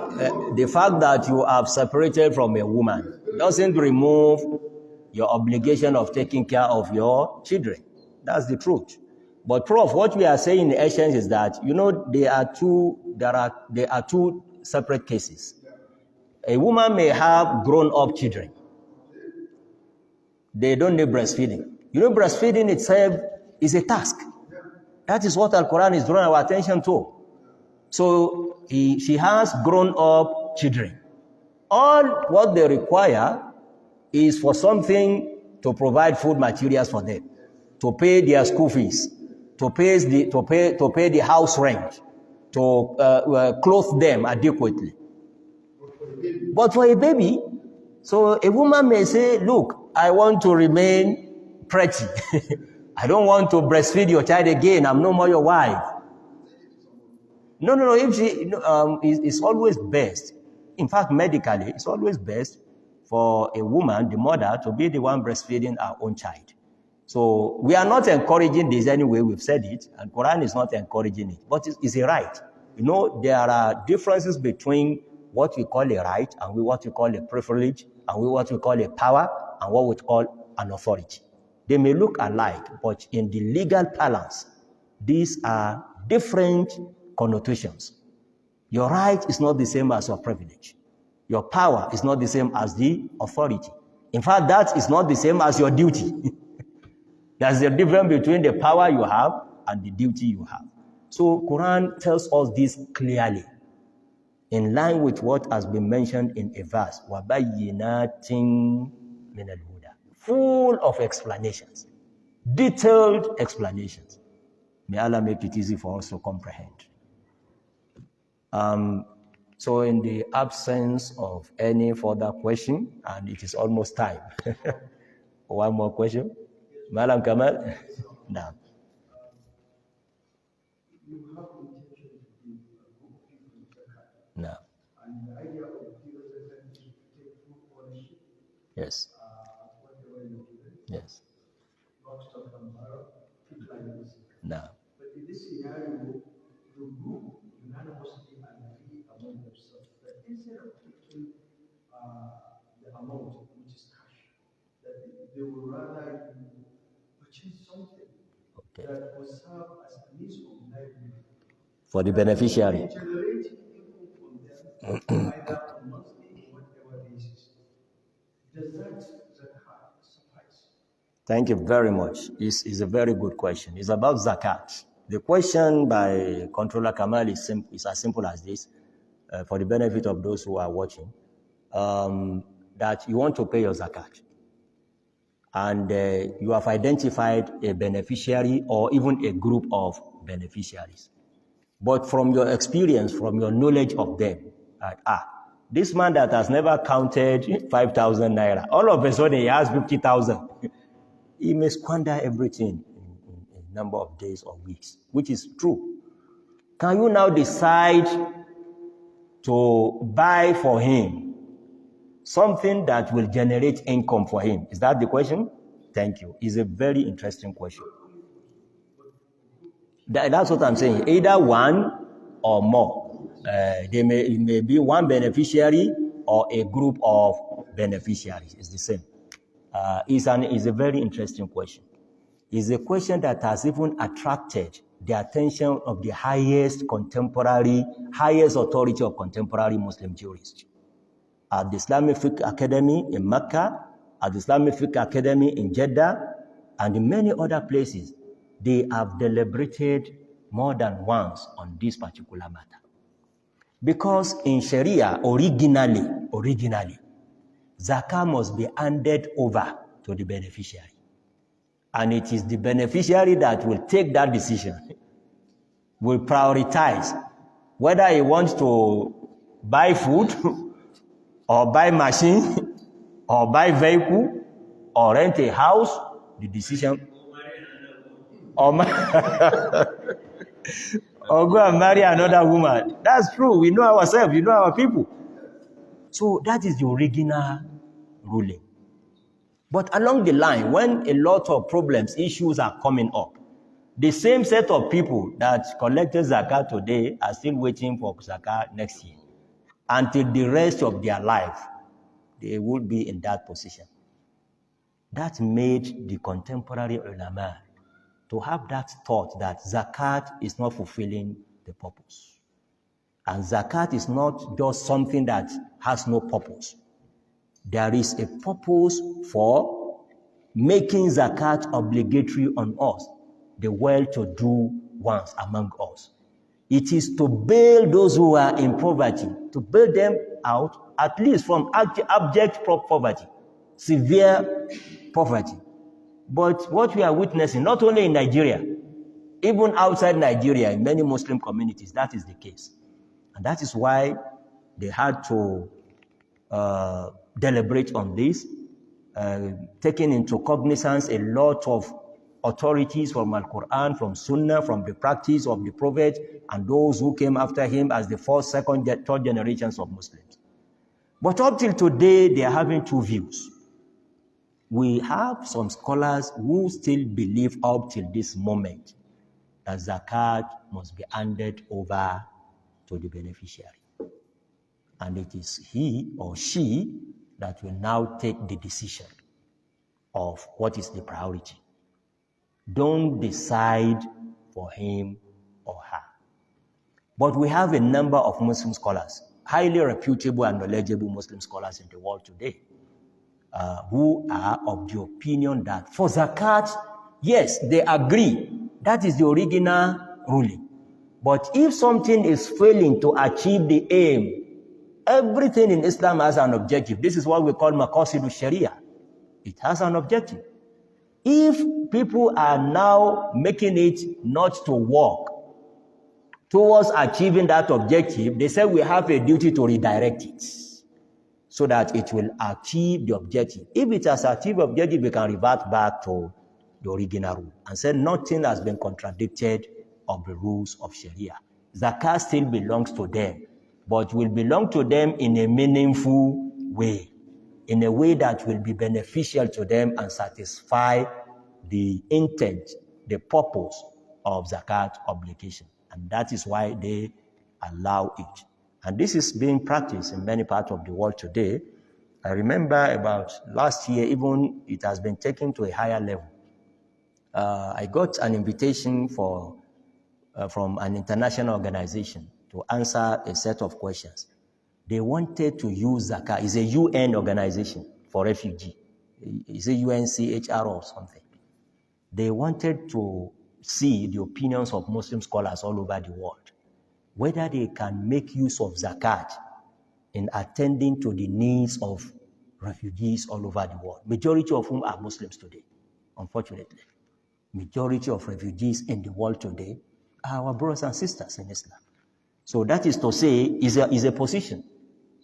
The fact that you have separated from a woman doesn't remove your obligation of taking care of your children. That's the truth. But Prof, what we are saying in essence is that, there are two separate cases. A woman may have grown-up children. They don't need breastfeeding. You know, breastfeeding itself is a task. That is what Al-Quran is drawing our attention to. So she has grown up children. All what they require is for something to provide food materials for them, to pay their school fees, to pay the house rent, to clothe them adequately. But for a baby, so a woman may say, look, I want to remain pretty. I don't want to breastfeed your child again. I'm no more your wife. No. If it's always best. In fact, medically, it's always best for a woman, the mother, to be the one breastfeeding her own child. So we are not encouraging this anyway. We've said it, and Quran is not encouraging it. But it's a right. You know, there are differences between what we call a right and what we call a privilege and what we call a power and what we call an authority. They may look alike, but in the legal parlance, these are different connotations. Your right is not the same as your privilege. Your power is not the same as the authority. In fact, that is not the same as your duty. There's a difference between the power you have and the duty you have. So Quran tells us this clearly, in line with what has been mentioned in a verse, وَبَيِّنَاتٍ مِنَ الْهُدَى, full of explanations, detailed explanations. May Allah make it easy for us to comprehend. So in the absence of any further question, and it is almost time. One more question. Malam Kamal? No. No. Yes. Yes. No. But in this scenario, the group unanimously agree among themselves that instead of taking the amount, which is cash, that they would rather purchase something that will serve as a means of livelihood for the beneficiary. Generating income from them, either on monthly or whatever basis. Does that zakat suffice? Thank you very much. It's a very good question. It's about zakat. The question by Controller Kamal is as simple as this, for the benefit of those who are watching, that you want to pay your zakat. And you have identified a beneficiary or even a group of beneficiaries. But from your experience, from your knowledge of them, this man that has never counted 5,000 naira, all of a sudden he has 50,000. He may squander everything in a number of days or weeks, which is true. Can you now decide to buy for him something that will generate income for him? Is that the question? Thank you. It's a very interesting question. That's what I'm saying. Either one or more. It may be one beneficiary or a group of beneficiaries. It's the same. It's a very interesting question. It's a question that has even attracted the attention of the highest authority of contemporary Muslim jurists. At the Islamic Fiqh Academy in Mecca, at the Islamic Fiqh Academy in Jeddah, and in many other places, they have deliberated more than once on this particular matter. Because in Sharia, originally, zakah must be handed over to the beneficiary. And it is the beneficiary that will take that decision, will prioritize whether he wants to buy food or buy machine or buy vehicle or rent a house, the decision, or go and marry another woman. That's true. We know ourselves, we know our people. So that is the original ruling. But along the line, when a lot of issues are coming up, the same set of people that collected zakat today are still waiting for zakat next year. Until the rest of their life, they will be in that position. That made the contemporary ulama to have that thought that zakat is not fulfilling the purpose. And zakat is not just something that has no purpose. There is a purpose for making zakat obligatory on us, the well-to-do ones among us. It is to bail those who are in poverty, to bail them out, at least from abject poverty, severe poverty. But what we are witnessing, not only in Nigeria, even outside Nigeria, in many Muslim communities, that is the case. And that is why they had to deliberate on this, taking into cognizance a lot of authorities from Al-Quran, from Sunnah, from the practice of the Prophet, and those who came after him as the first, second, third generations of Muslims. But up till today, they are having two views. We have some scholars who still believe up till this moment that zakat must be handed over to the beneficiary. And it is he or she that will now take the decision of what is the priority. Don't decide for him or her. But we have a number of Muslim scholars, highly reputable and knowledgeable Muslim scholars in the world today, who are of the opinion that for zakat, yes, they agree. That is the original ruling. But if something is failing to achieve the aim, everything in Islam has an objective. This is what we call maqasidu sharia. It has an objective. If people are now making it not to work towards achieving that objective, they say we have a duty to redirect it so that it will achieve the objective. If it has achieved the objective, we can revert back to the original rule and say nothing has been contradicted of the rules of Sharia. Zakat still belongs to them, but will belong to them in a meaningful way, in a way that will be beneficial to them and satisfy the intent, the purpose of zakat obligation. And that is why they allow it. And this is being practiced in many parts of the world today. I remember about last year, even it has been taken to a higher level. I got an invitation from an international organization to answer a set of questions. They wanted to use zakat. It's a UN organization for refugees. It's a UNCHR or something. They wanted to see the opinions of Muslim scholars all over the world, whether they can make use of zakat in attending to the needs of refugees all over the world, majority of whom are Muslims today, unfortunately. Majority of refugees in the world today are our brothers and sisters in Islam. So that is to say, is a position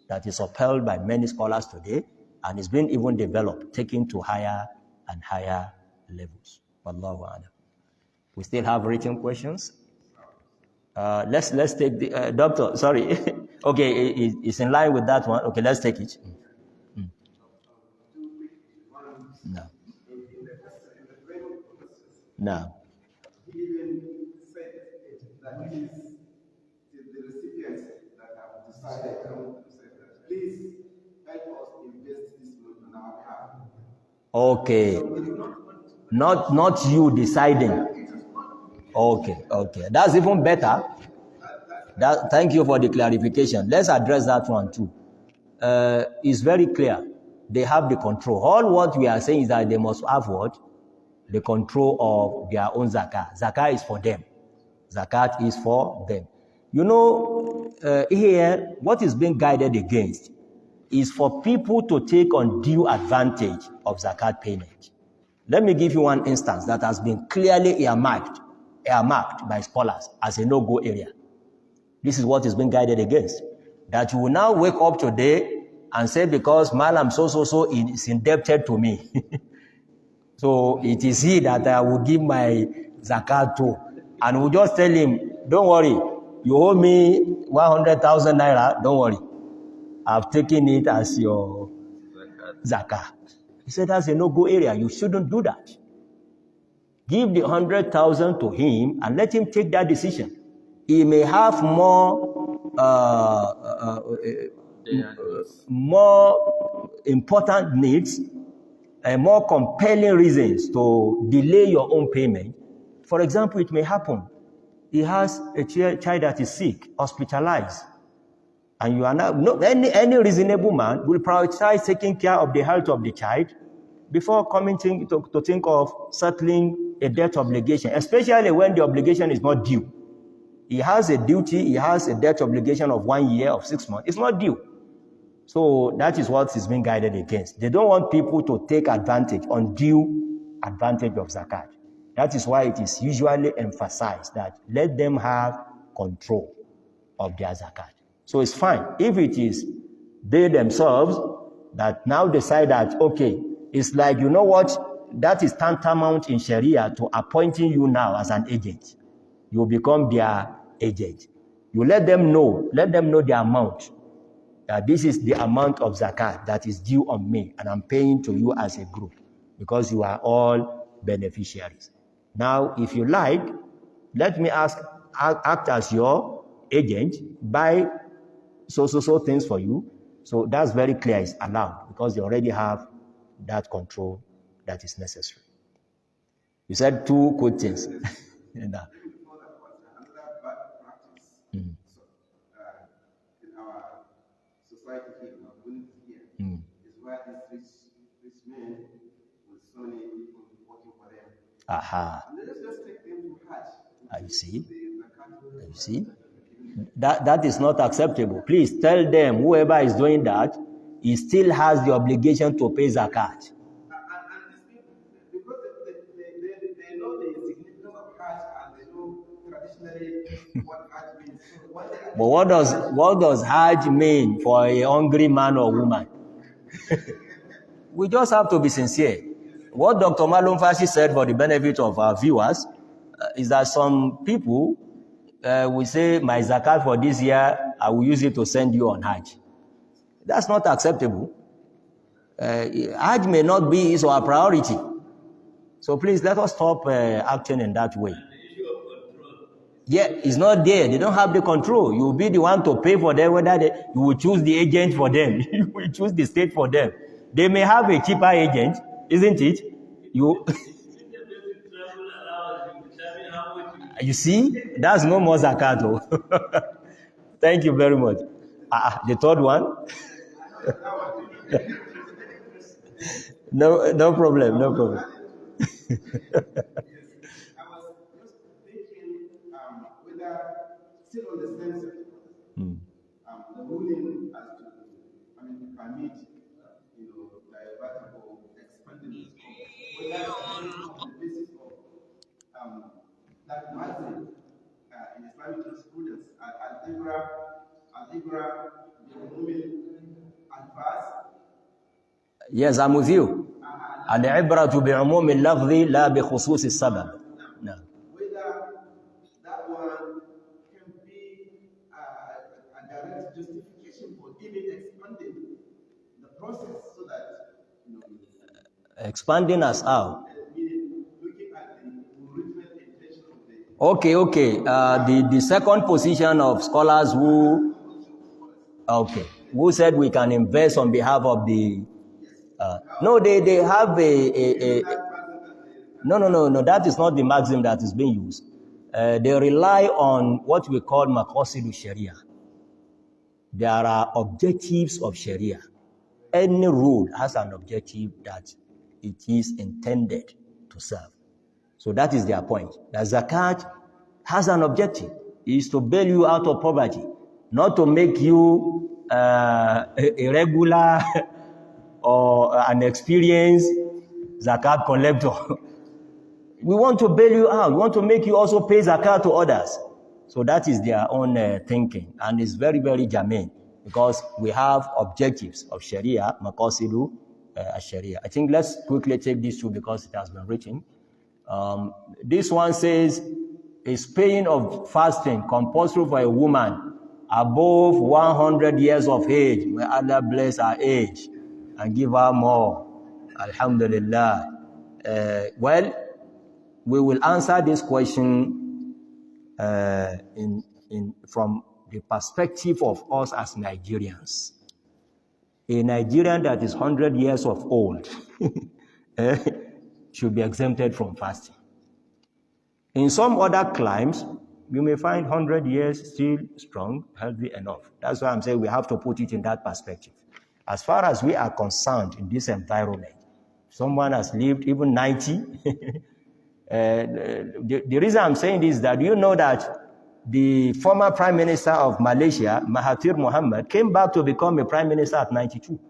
that is upheld by many scholars today and is being even developed, taken to higher and higher levels. Wallahu a'lam. We still have written questions. Let's take the doctor. Sorry, okay, it's in line with that one. Okay, let's take it. No. No. He even said that it is the recipients that have decided to say that please help us invest this money on our behalf. Okay. So Not you deciding. Okay. That's even better. Thank you for the clarification. Let's address that one too. It's very clear. They have the control. All what we are saying is that they must have what? The control of their own zakat. Zakat is for them. Zakat is for them. You know, here, what is being guided against is for people to take undue advantage of zakat payment. Let me give you one instance that has been clearly earmarked by scholars as a no-go area. This is what is being guided against. That you will now wake up today and say, because Malam so is indebted to me. So it is he that I will give my zakat to. And we'll just tell him, don't worry, you owe me 100,000 naira, don't worry. I've taken it as your zakat. He said that's a no-go area. You shouldn't do that. Give the 100,000 to him and let him take that decision. He may have more important needs and more compelling reasons to delay your own payment. For example, it may happen he has a child that is sick, hospitalized, and you are not any reasonable man will prioritize taking care of the health of the child before coming to think of settling a debt obligation, especially when the obligation is not due. He has a duty, he has a debt obligation of 1 year, of 6 months. It's not due. So that is what is being guided against. They don't want people to take advantage, undue advantage of zakat. That is why it is usually emphasized that let them have control of their zakat. So it's fine. If it is they themselves that now decide that, okay, it's like, you know what, that is tantamount in Sharia to appointing you now as an agent. You become their agent. You let them know the amount. This is the amount of zakat that is due on me, and I'm paying to you as a group because you are all beneficiaries. Now, if you like, let me act as your agent, buy so things for you. So that's very clear, it's allowed because they already have that control that is necessary. You said 2 good things. Another bad practice. In our society here, in our community here, is where these rich men with so many people working for them. Aha. And let's just take them to Hajj. You see? That is not acceptable. Please tell them, whoever is doing that, he still has the obligation to pay zakat. And these people, because they know the significance of Hajj and they know traditionally what Hajj means. But what does Hajj mean for a hungry man or woman? We just have to be sincere. What Dr. Malum Fashi said for the benefit of our viewers is that some people will say, my zakat for this year, I will use it to send you on Hajj. That's not acceptable. Hajj may not be his or our priority. So please let us stop acting in that way. Yeah, it's not there. They don't have the control. You will be the one to pay for them, whether you will choose the agent for them. You will choose the state for them. They may have a cheaper agent, isn't it? You see, that's no more zakat. Thank you very much. The third one? No problem. I was just thinking whether, still on the same subject, the ruling as to, permit, expanding the scope, whether on the basis of that Muslim in Islamic jurisprudence, al-Ibra, al-Fas. Yes, I'm with you. Al-Ibratu bi'umum al-lafzi la bi khusus al-sabab. No. Whether that one can be a direct justification for even expanding the process so that, expanding us out. Looking at the original intention of the... Okay. The second position of scholars who said we can invest on behalf of the... no, they have No, that is not the maxim that is being used. They rely on what we call maqasidu sharia. There are objectives of sharia. Any rule has an objective that it is intended to serve. So that is their point. The zakat has an objective. It is to bail you out of poverty, not to make you a regular or an experienced zakat collector. We want to bail you out. We want to make you also pay zakat to others. So that is their own thinking. And it's very, very germane because we have objectives of Sharia, maqasidu Sharia. I think let's quickly take these two because it has been written. This one says, is paying of fasting compulsory for a woman above 100 years of age? May Allah bless her age and give her more. Alhamdulillah. Well, we will answer this question from the perspective of us as Nigerians. A Nigerian that is 100 years of old should be exempted from fasting. In some other climes, you may find 100 years still strong, healthy enough. That's why I'm saying we have to put it in that perspective. As far as we are concerned in this environment, someone has lived even 90. The reason I'm saying this is that you know that the former Prime Minister of Malaysia, Mahathir Mohamad, came back to become a Prime Minister at 92.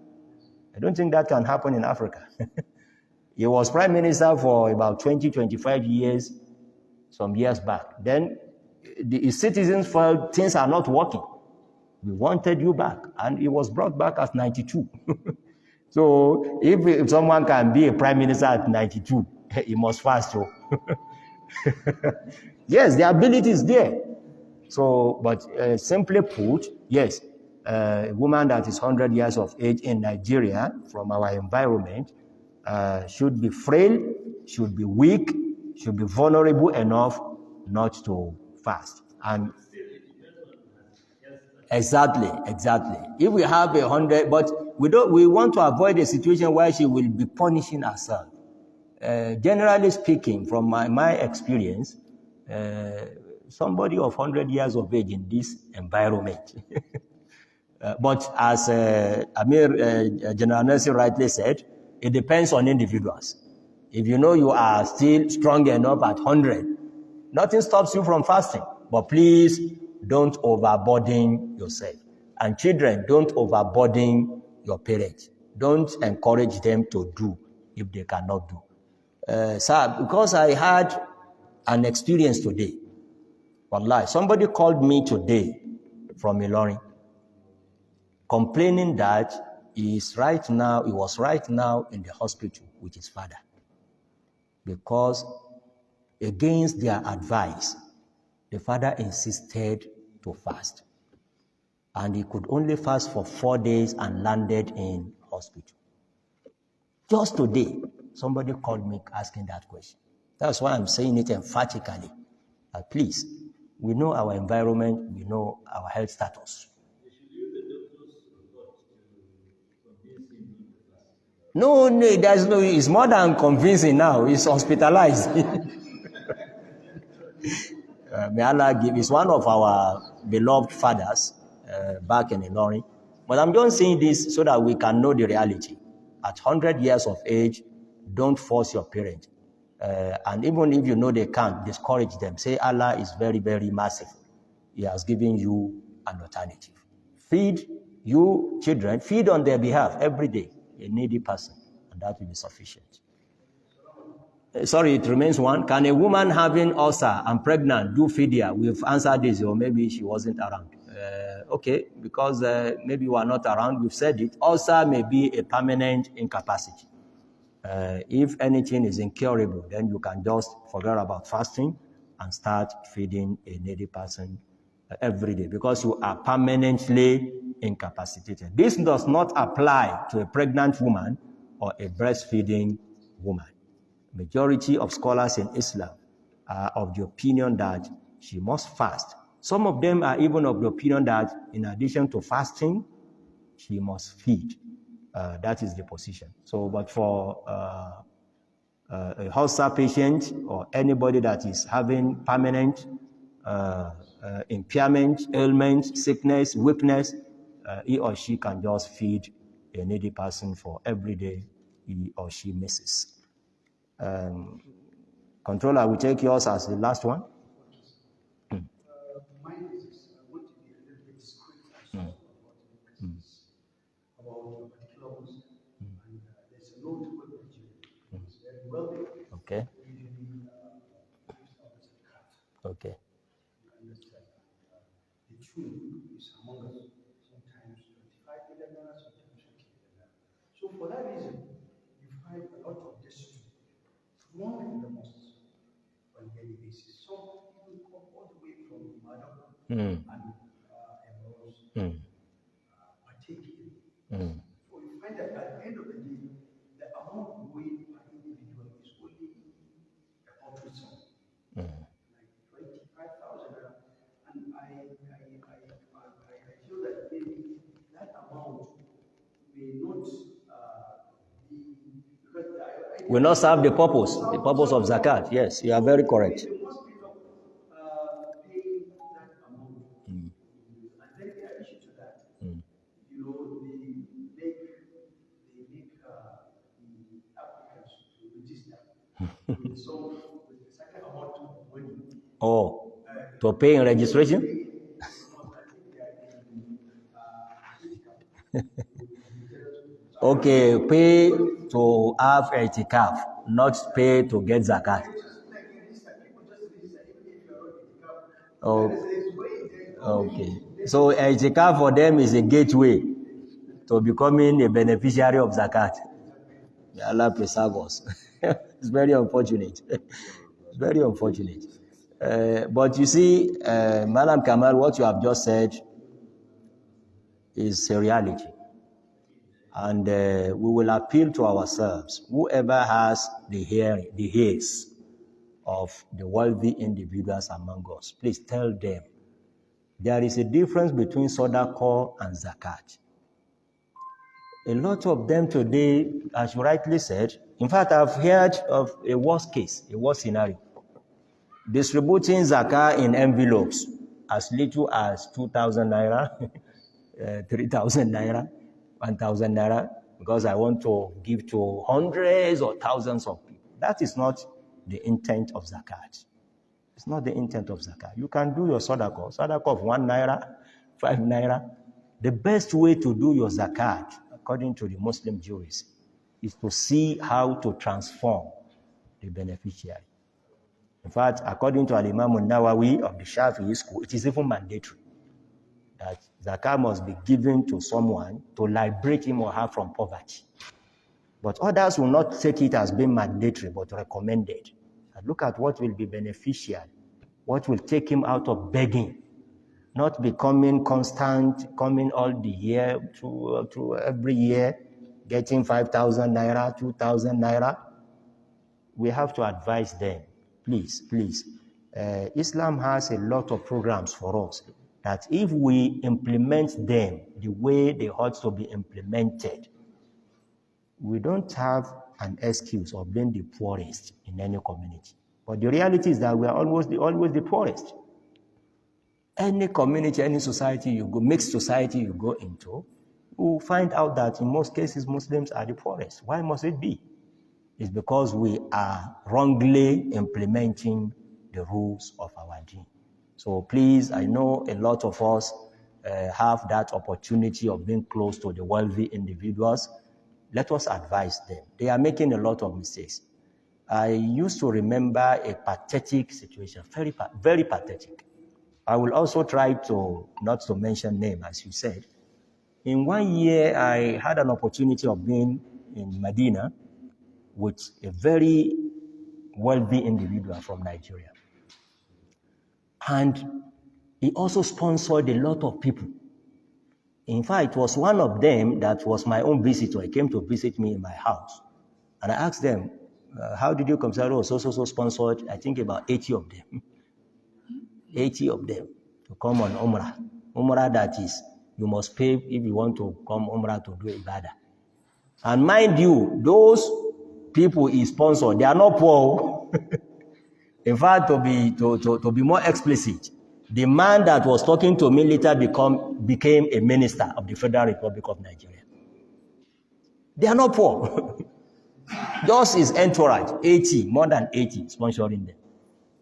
I don't think that can happen in Africa. He was Prime Minister for about 20, 25 years, some years back. Then his citizens felt things are not working. We wanted you back, and he was brought back at 92. So if someone can be a Prime Minister at 92, he must fast. So yes, the ability is there. So, but simply put, yes, a woman that is 100 years of age in Nigeria from our environment should be frail, should be weak, should be vulnerable enough not to fast. And exactly. If we have 100, but we want to avoid a situation where she will be punishing herself. Generally speaking, from my experience, somebody of 100 years of age in this environment. But as General Nelson rightly said, it depends on individuals. If you know you are still strong enough at 100, nothing stops you from fasting. But please don't overburden yourself. And children, don't overburden your parents. Don't encourage them to do if they cannot do. Sir, because I had an experience today. Wallahi, somebody called me today from Ilorin, complaining that he was right now in the hospital with his father because against their advice, the father insisted to fast. And he could only fast for 4 days and landed in hospital. Just today, somebody called me asking that question. That's why I'm saying it emphatically. Please, we know our environment, we know our health status. No, there's no, it's more than convincing now. It's hospitalized. May Allah give, it's one of our beloved fathers back in Ilorin. But I'm just saying this so that we can know the reality. At 100 years of age, don't force your parents. And even if you know they can't, discourage them. Say Allah is very, very merciful. He has given you an alternative. Feed you children, feed on their behalf every day, a needy person, and that will be sufficient. Sorry, it remains one. Can a woman having ulcer and pregnant do fidya? We've answered this, or maybe she wasn't around. Okay, because maybe you are not around, we've said it. Ulcer may be a permanent incapacity. If anything is incurable, then you can just forget about fasting and start feeding a needy person every day because you are permanently incapacitated. This does not apply to a pregnant woman or a breastfeeding woman. Majority of scholars in Islam are of the opinion that she must fast. Some of them are even of the opinion that in addition to fasting, she must feed. That is the position. So, but for a ulcer patient or anybody that is having permanent impairment, ailment, sickness, weakness, he or she can just feed a needy person for every day he or she misses. Controller, we take yours as the last one. Mine is I want to be a little bit discreet about a particular Muslim. And there's a note where it's very wealthy. Okay. Usually gives out the zakat. Okay. You understand? The truth is among us sometimes 25 million naira, sometimes 50 million naira. So for that reason, you find a lot of distrust among the mosques on a daily basis. Some even come all the way from Ibadan and Emerald, partake in. So you find that at the end of the day, the amount weighed per individual is only a paltry sum, like 25,000. And I feel that maybe that amount may not be, because Will not serve the purpose of zakat. Yes, you are very correct. they must be paying that amount. And then in addition to that, they make the applicant So the second amount to money. Oh, to pay in registration? Okay, pay to have itikaf, not pay to get zakat. Oh, okay. So itikaf for them is a gateway to becoming a beneficiary of zakat. May Allah preserve us. It's very unfortunate. It's very unfortunate. But you see, Madam Kamal, what you have just said is a reality. And we will appeal to ourselves. Whoever has the ears of the wealthy individuals among us, please tell them there is a difference between Sadaqah and Zakat. A lot of them today, as you rightly said, in fact, I've heard of a worst case, a worst scenario. Distributing Zakat in envelopes as little as 2,000 naira, 3,000 naira, 1,000 naira, because I want to give to hundreds or thousands of people. That is not the intent of Zakat. It's not the intent of Zakat. You can do your Sadaqah of 1 naira, 5 naira. The best way to do your Zakat, according to the Muslim jurists, is to see how to transform the beneficiary. In fact, according to Imam Nawawi of the Shafi'i school, it is even mandatory that zakat must be given to someone to liberate him or her from poverty. But others will not take it as being mandatory, but recommended. And look at what will be beneficial, what will take him out of begging, not becoming constant, coming all the year, through every year, getting 5,000 naira, 2,000 naira. We have to advise them, please. Islam has a lot of programs for us that if we implement them the way they ought to be implemented, we don't have an excuse of being the poorest in any community. But the reality is that we are always the poorest. Any community, any society you go, mixed society you go into, you will find out that in most cases Muslims are the poorest. Why must it be? It's because we are wrongly implementing the rules of our deen. So please, I know a lot of us have that opportunity of being close to the wealthy individuals. Let us advise them. They are making a lot of mistakes. I used to remember a pathetic situation, very, very pathetic. I will also try not to mention name, as you said. In 1 year, I had an opportunity of being in Medina with a very wealthy individual from Nigeria. And he also sponsored a lot of people. In fact, it was one of them that was my own visitor. He came to visit me in my house. And I asked them, how did you come? So sponsored, I think about 80 of them. 80 of them to come on Umrah. Umrah, that is, you must pay if you want to come Umrah to do Ibadah. And mind you, those people he sponsored, they are not poor. In fact, to be more explicit, the man that was talking to me later became a minister of the Federal Republic of Nigeria. They are not poor. Just his entourage, 80, more than 80, sponsoring them.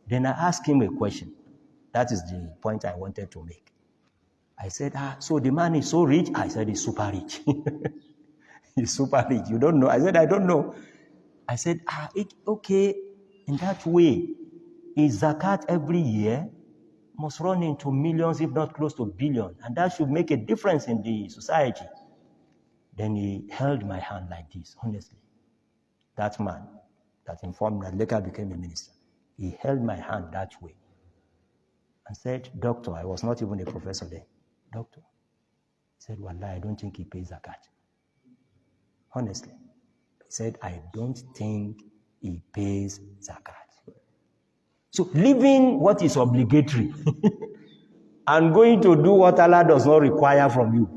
Then I asked him a question. That is the point I wanted to make. I said, so the man is so rich? I said, he's super rich. He's super rich. You don't know? I said, I don't know. I said, okay, in that way, is zakat every year must run into millions, if not close to billions, and that should make a difference in the society. Then he held my hand like this, honestly. That man that informed me that later became a minister, he held my hand that way and said, Doctor, I was not even a professor then. Doctor, he said, Wallah, I don't think he pays zakat. Honestly. He said, I don't think he pays zakat. So leaving what is obligatory and going to do what Allah does not require from you.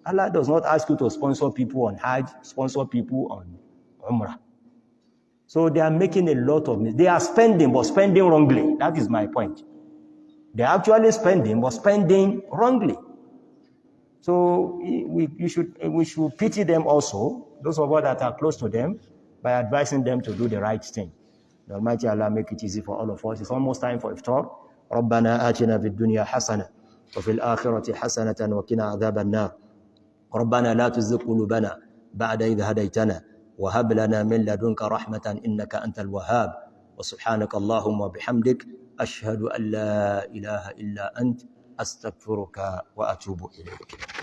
Allah does not ask you to sponsor people on Hajj, sponsor people on Umrah. So they are making a lot of mistakes. They are spending, but spending wrongly. That is my point. They are actually spending, but spending wrongly. So we should pity them also, those of us that are close to them, by advising them to do the right thing. The Almighty Allah make it easy for all of us. It's almost time for iftar. ربنا آتنا في الدنيا حسنة وفي الآخرة حسنة وقنا عذاب النار ربنا لا تزغ قلوبنا بعد إذ هديتنا وهب لنا من لدنك رحمة إنك أنت الوهاب وسبحانك اللهم وبحمدك أشهد أن لا إله إلا أنت أستغفرك وأتوب إليك.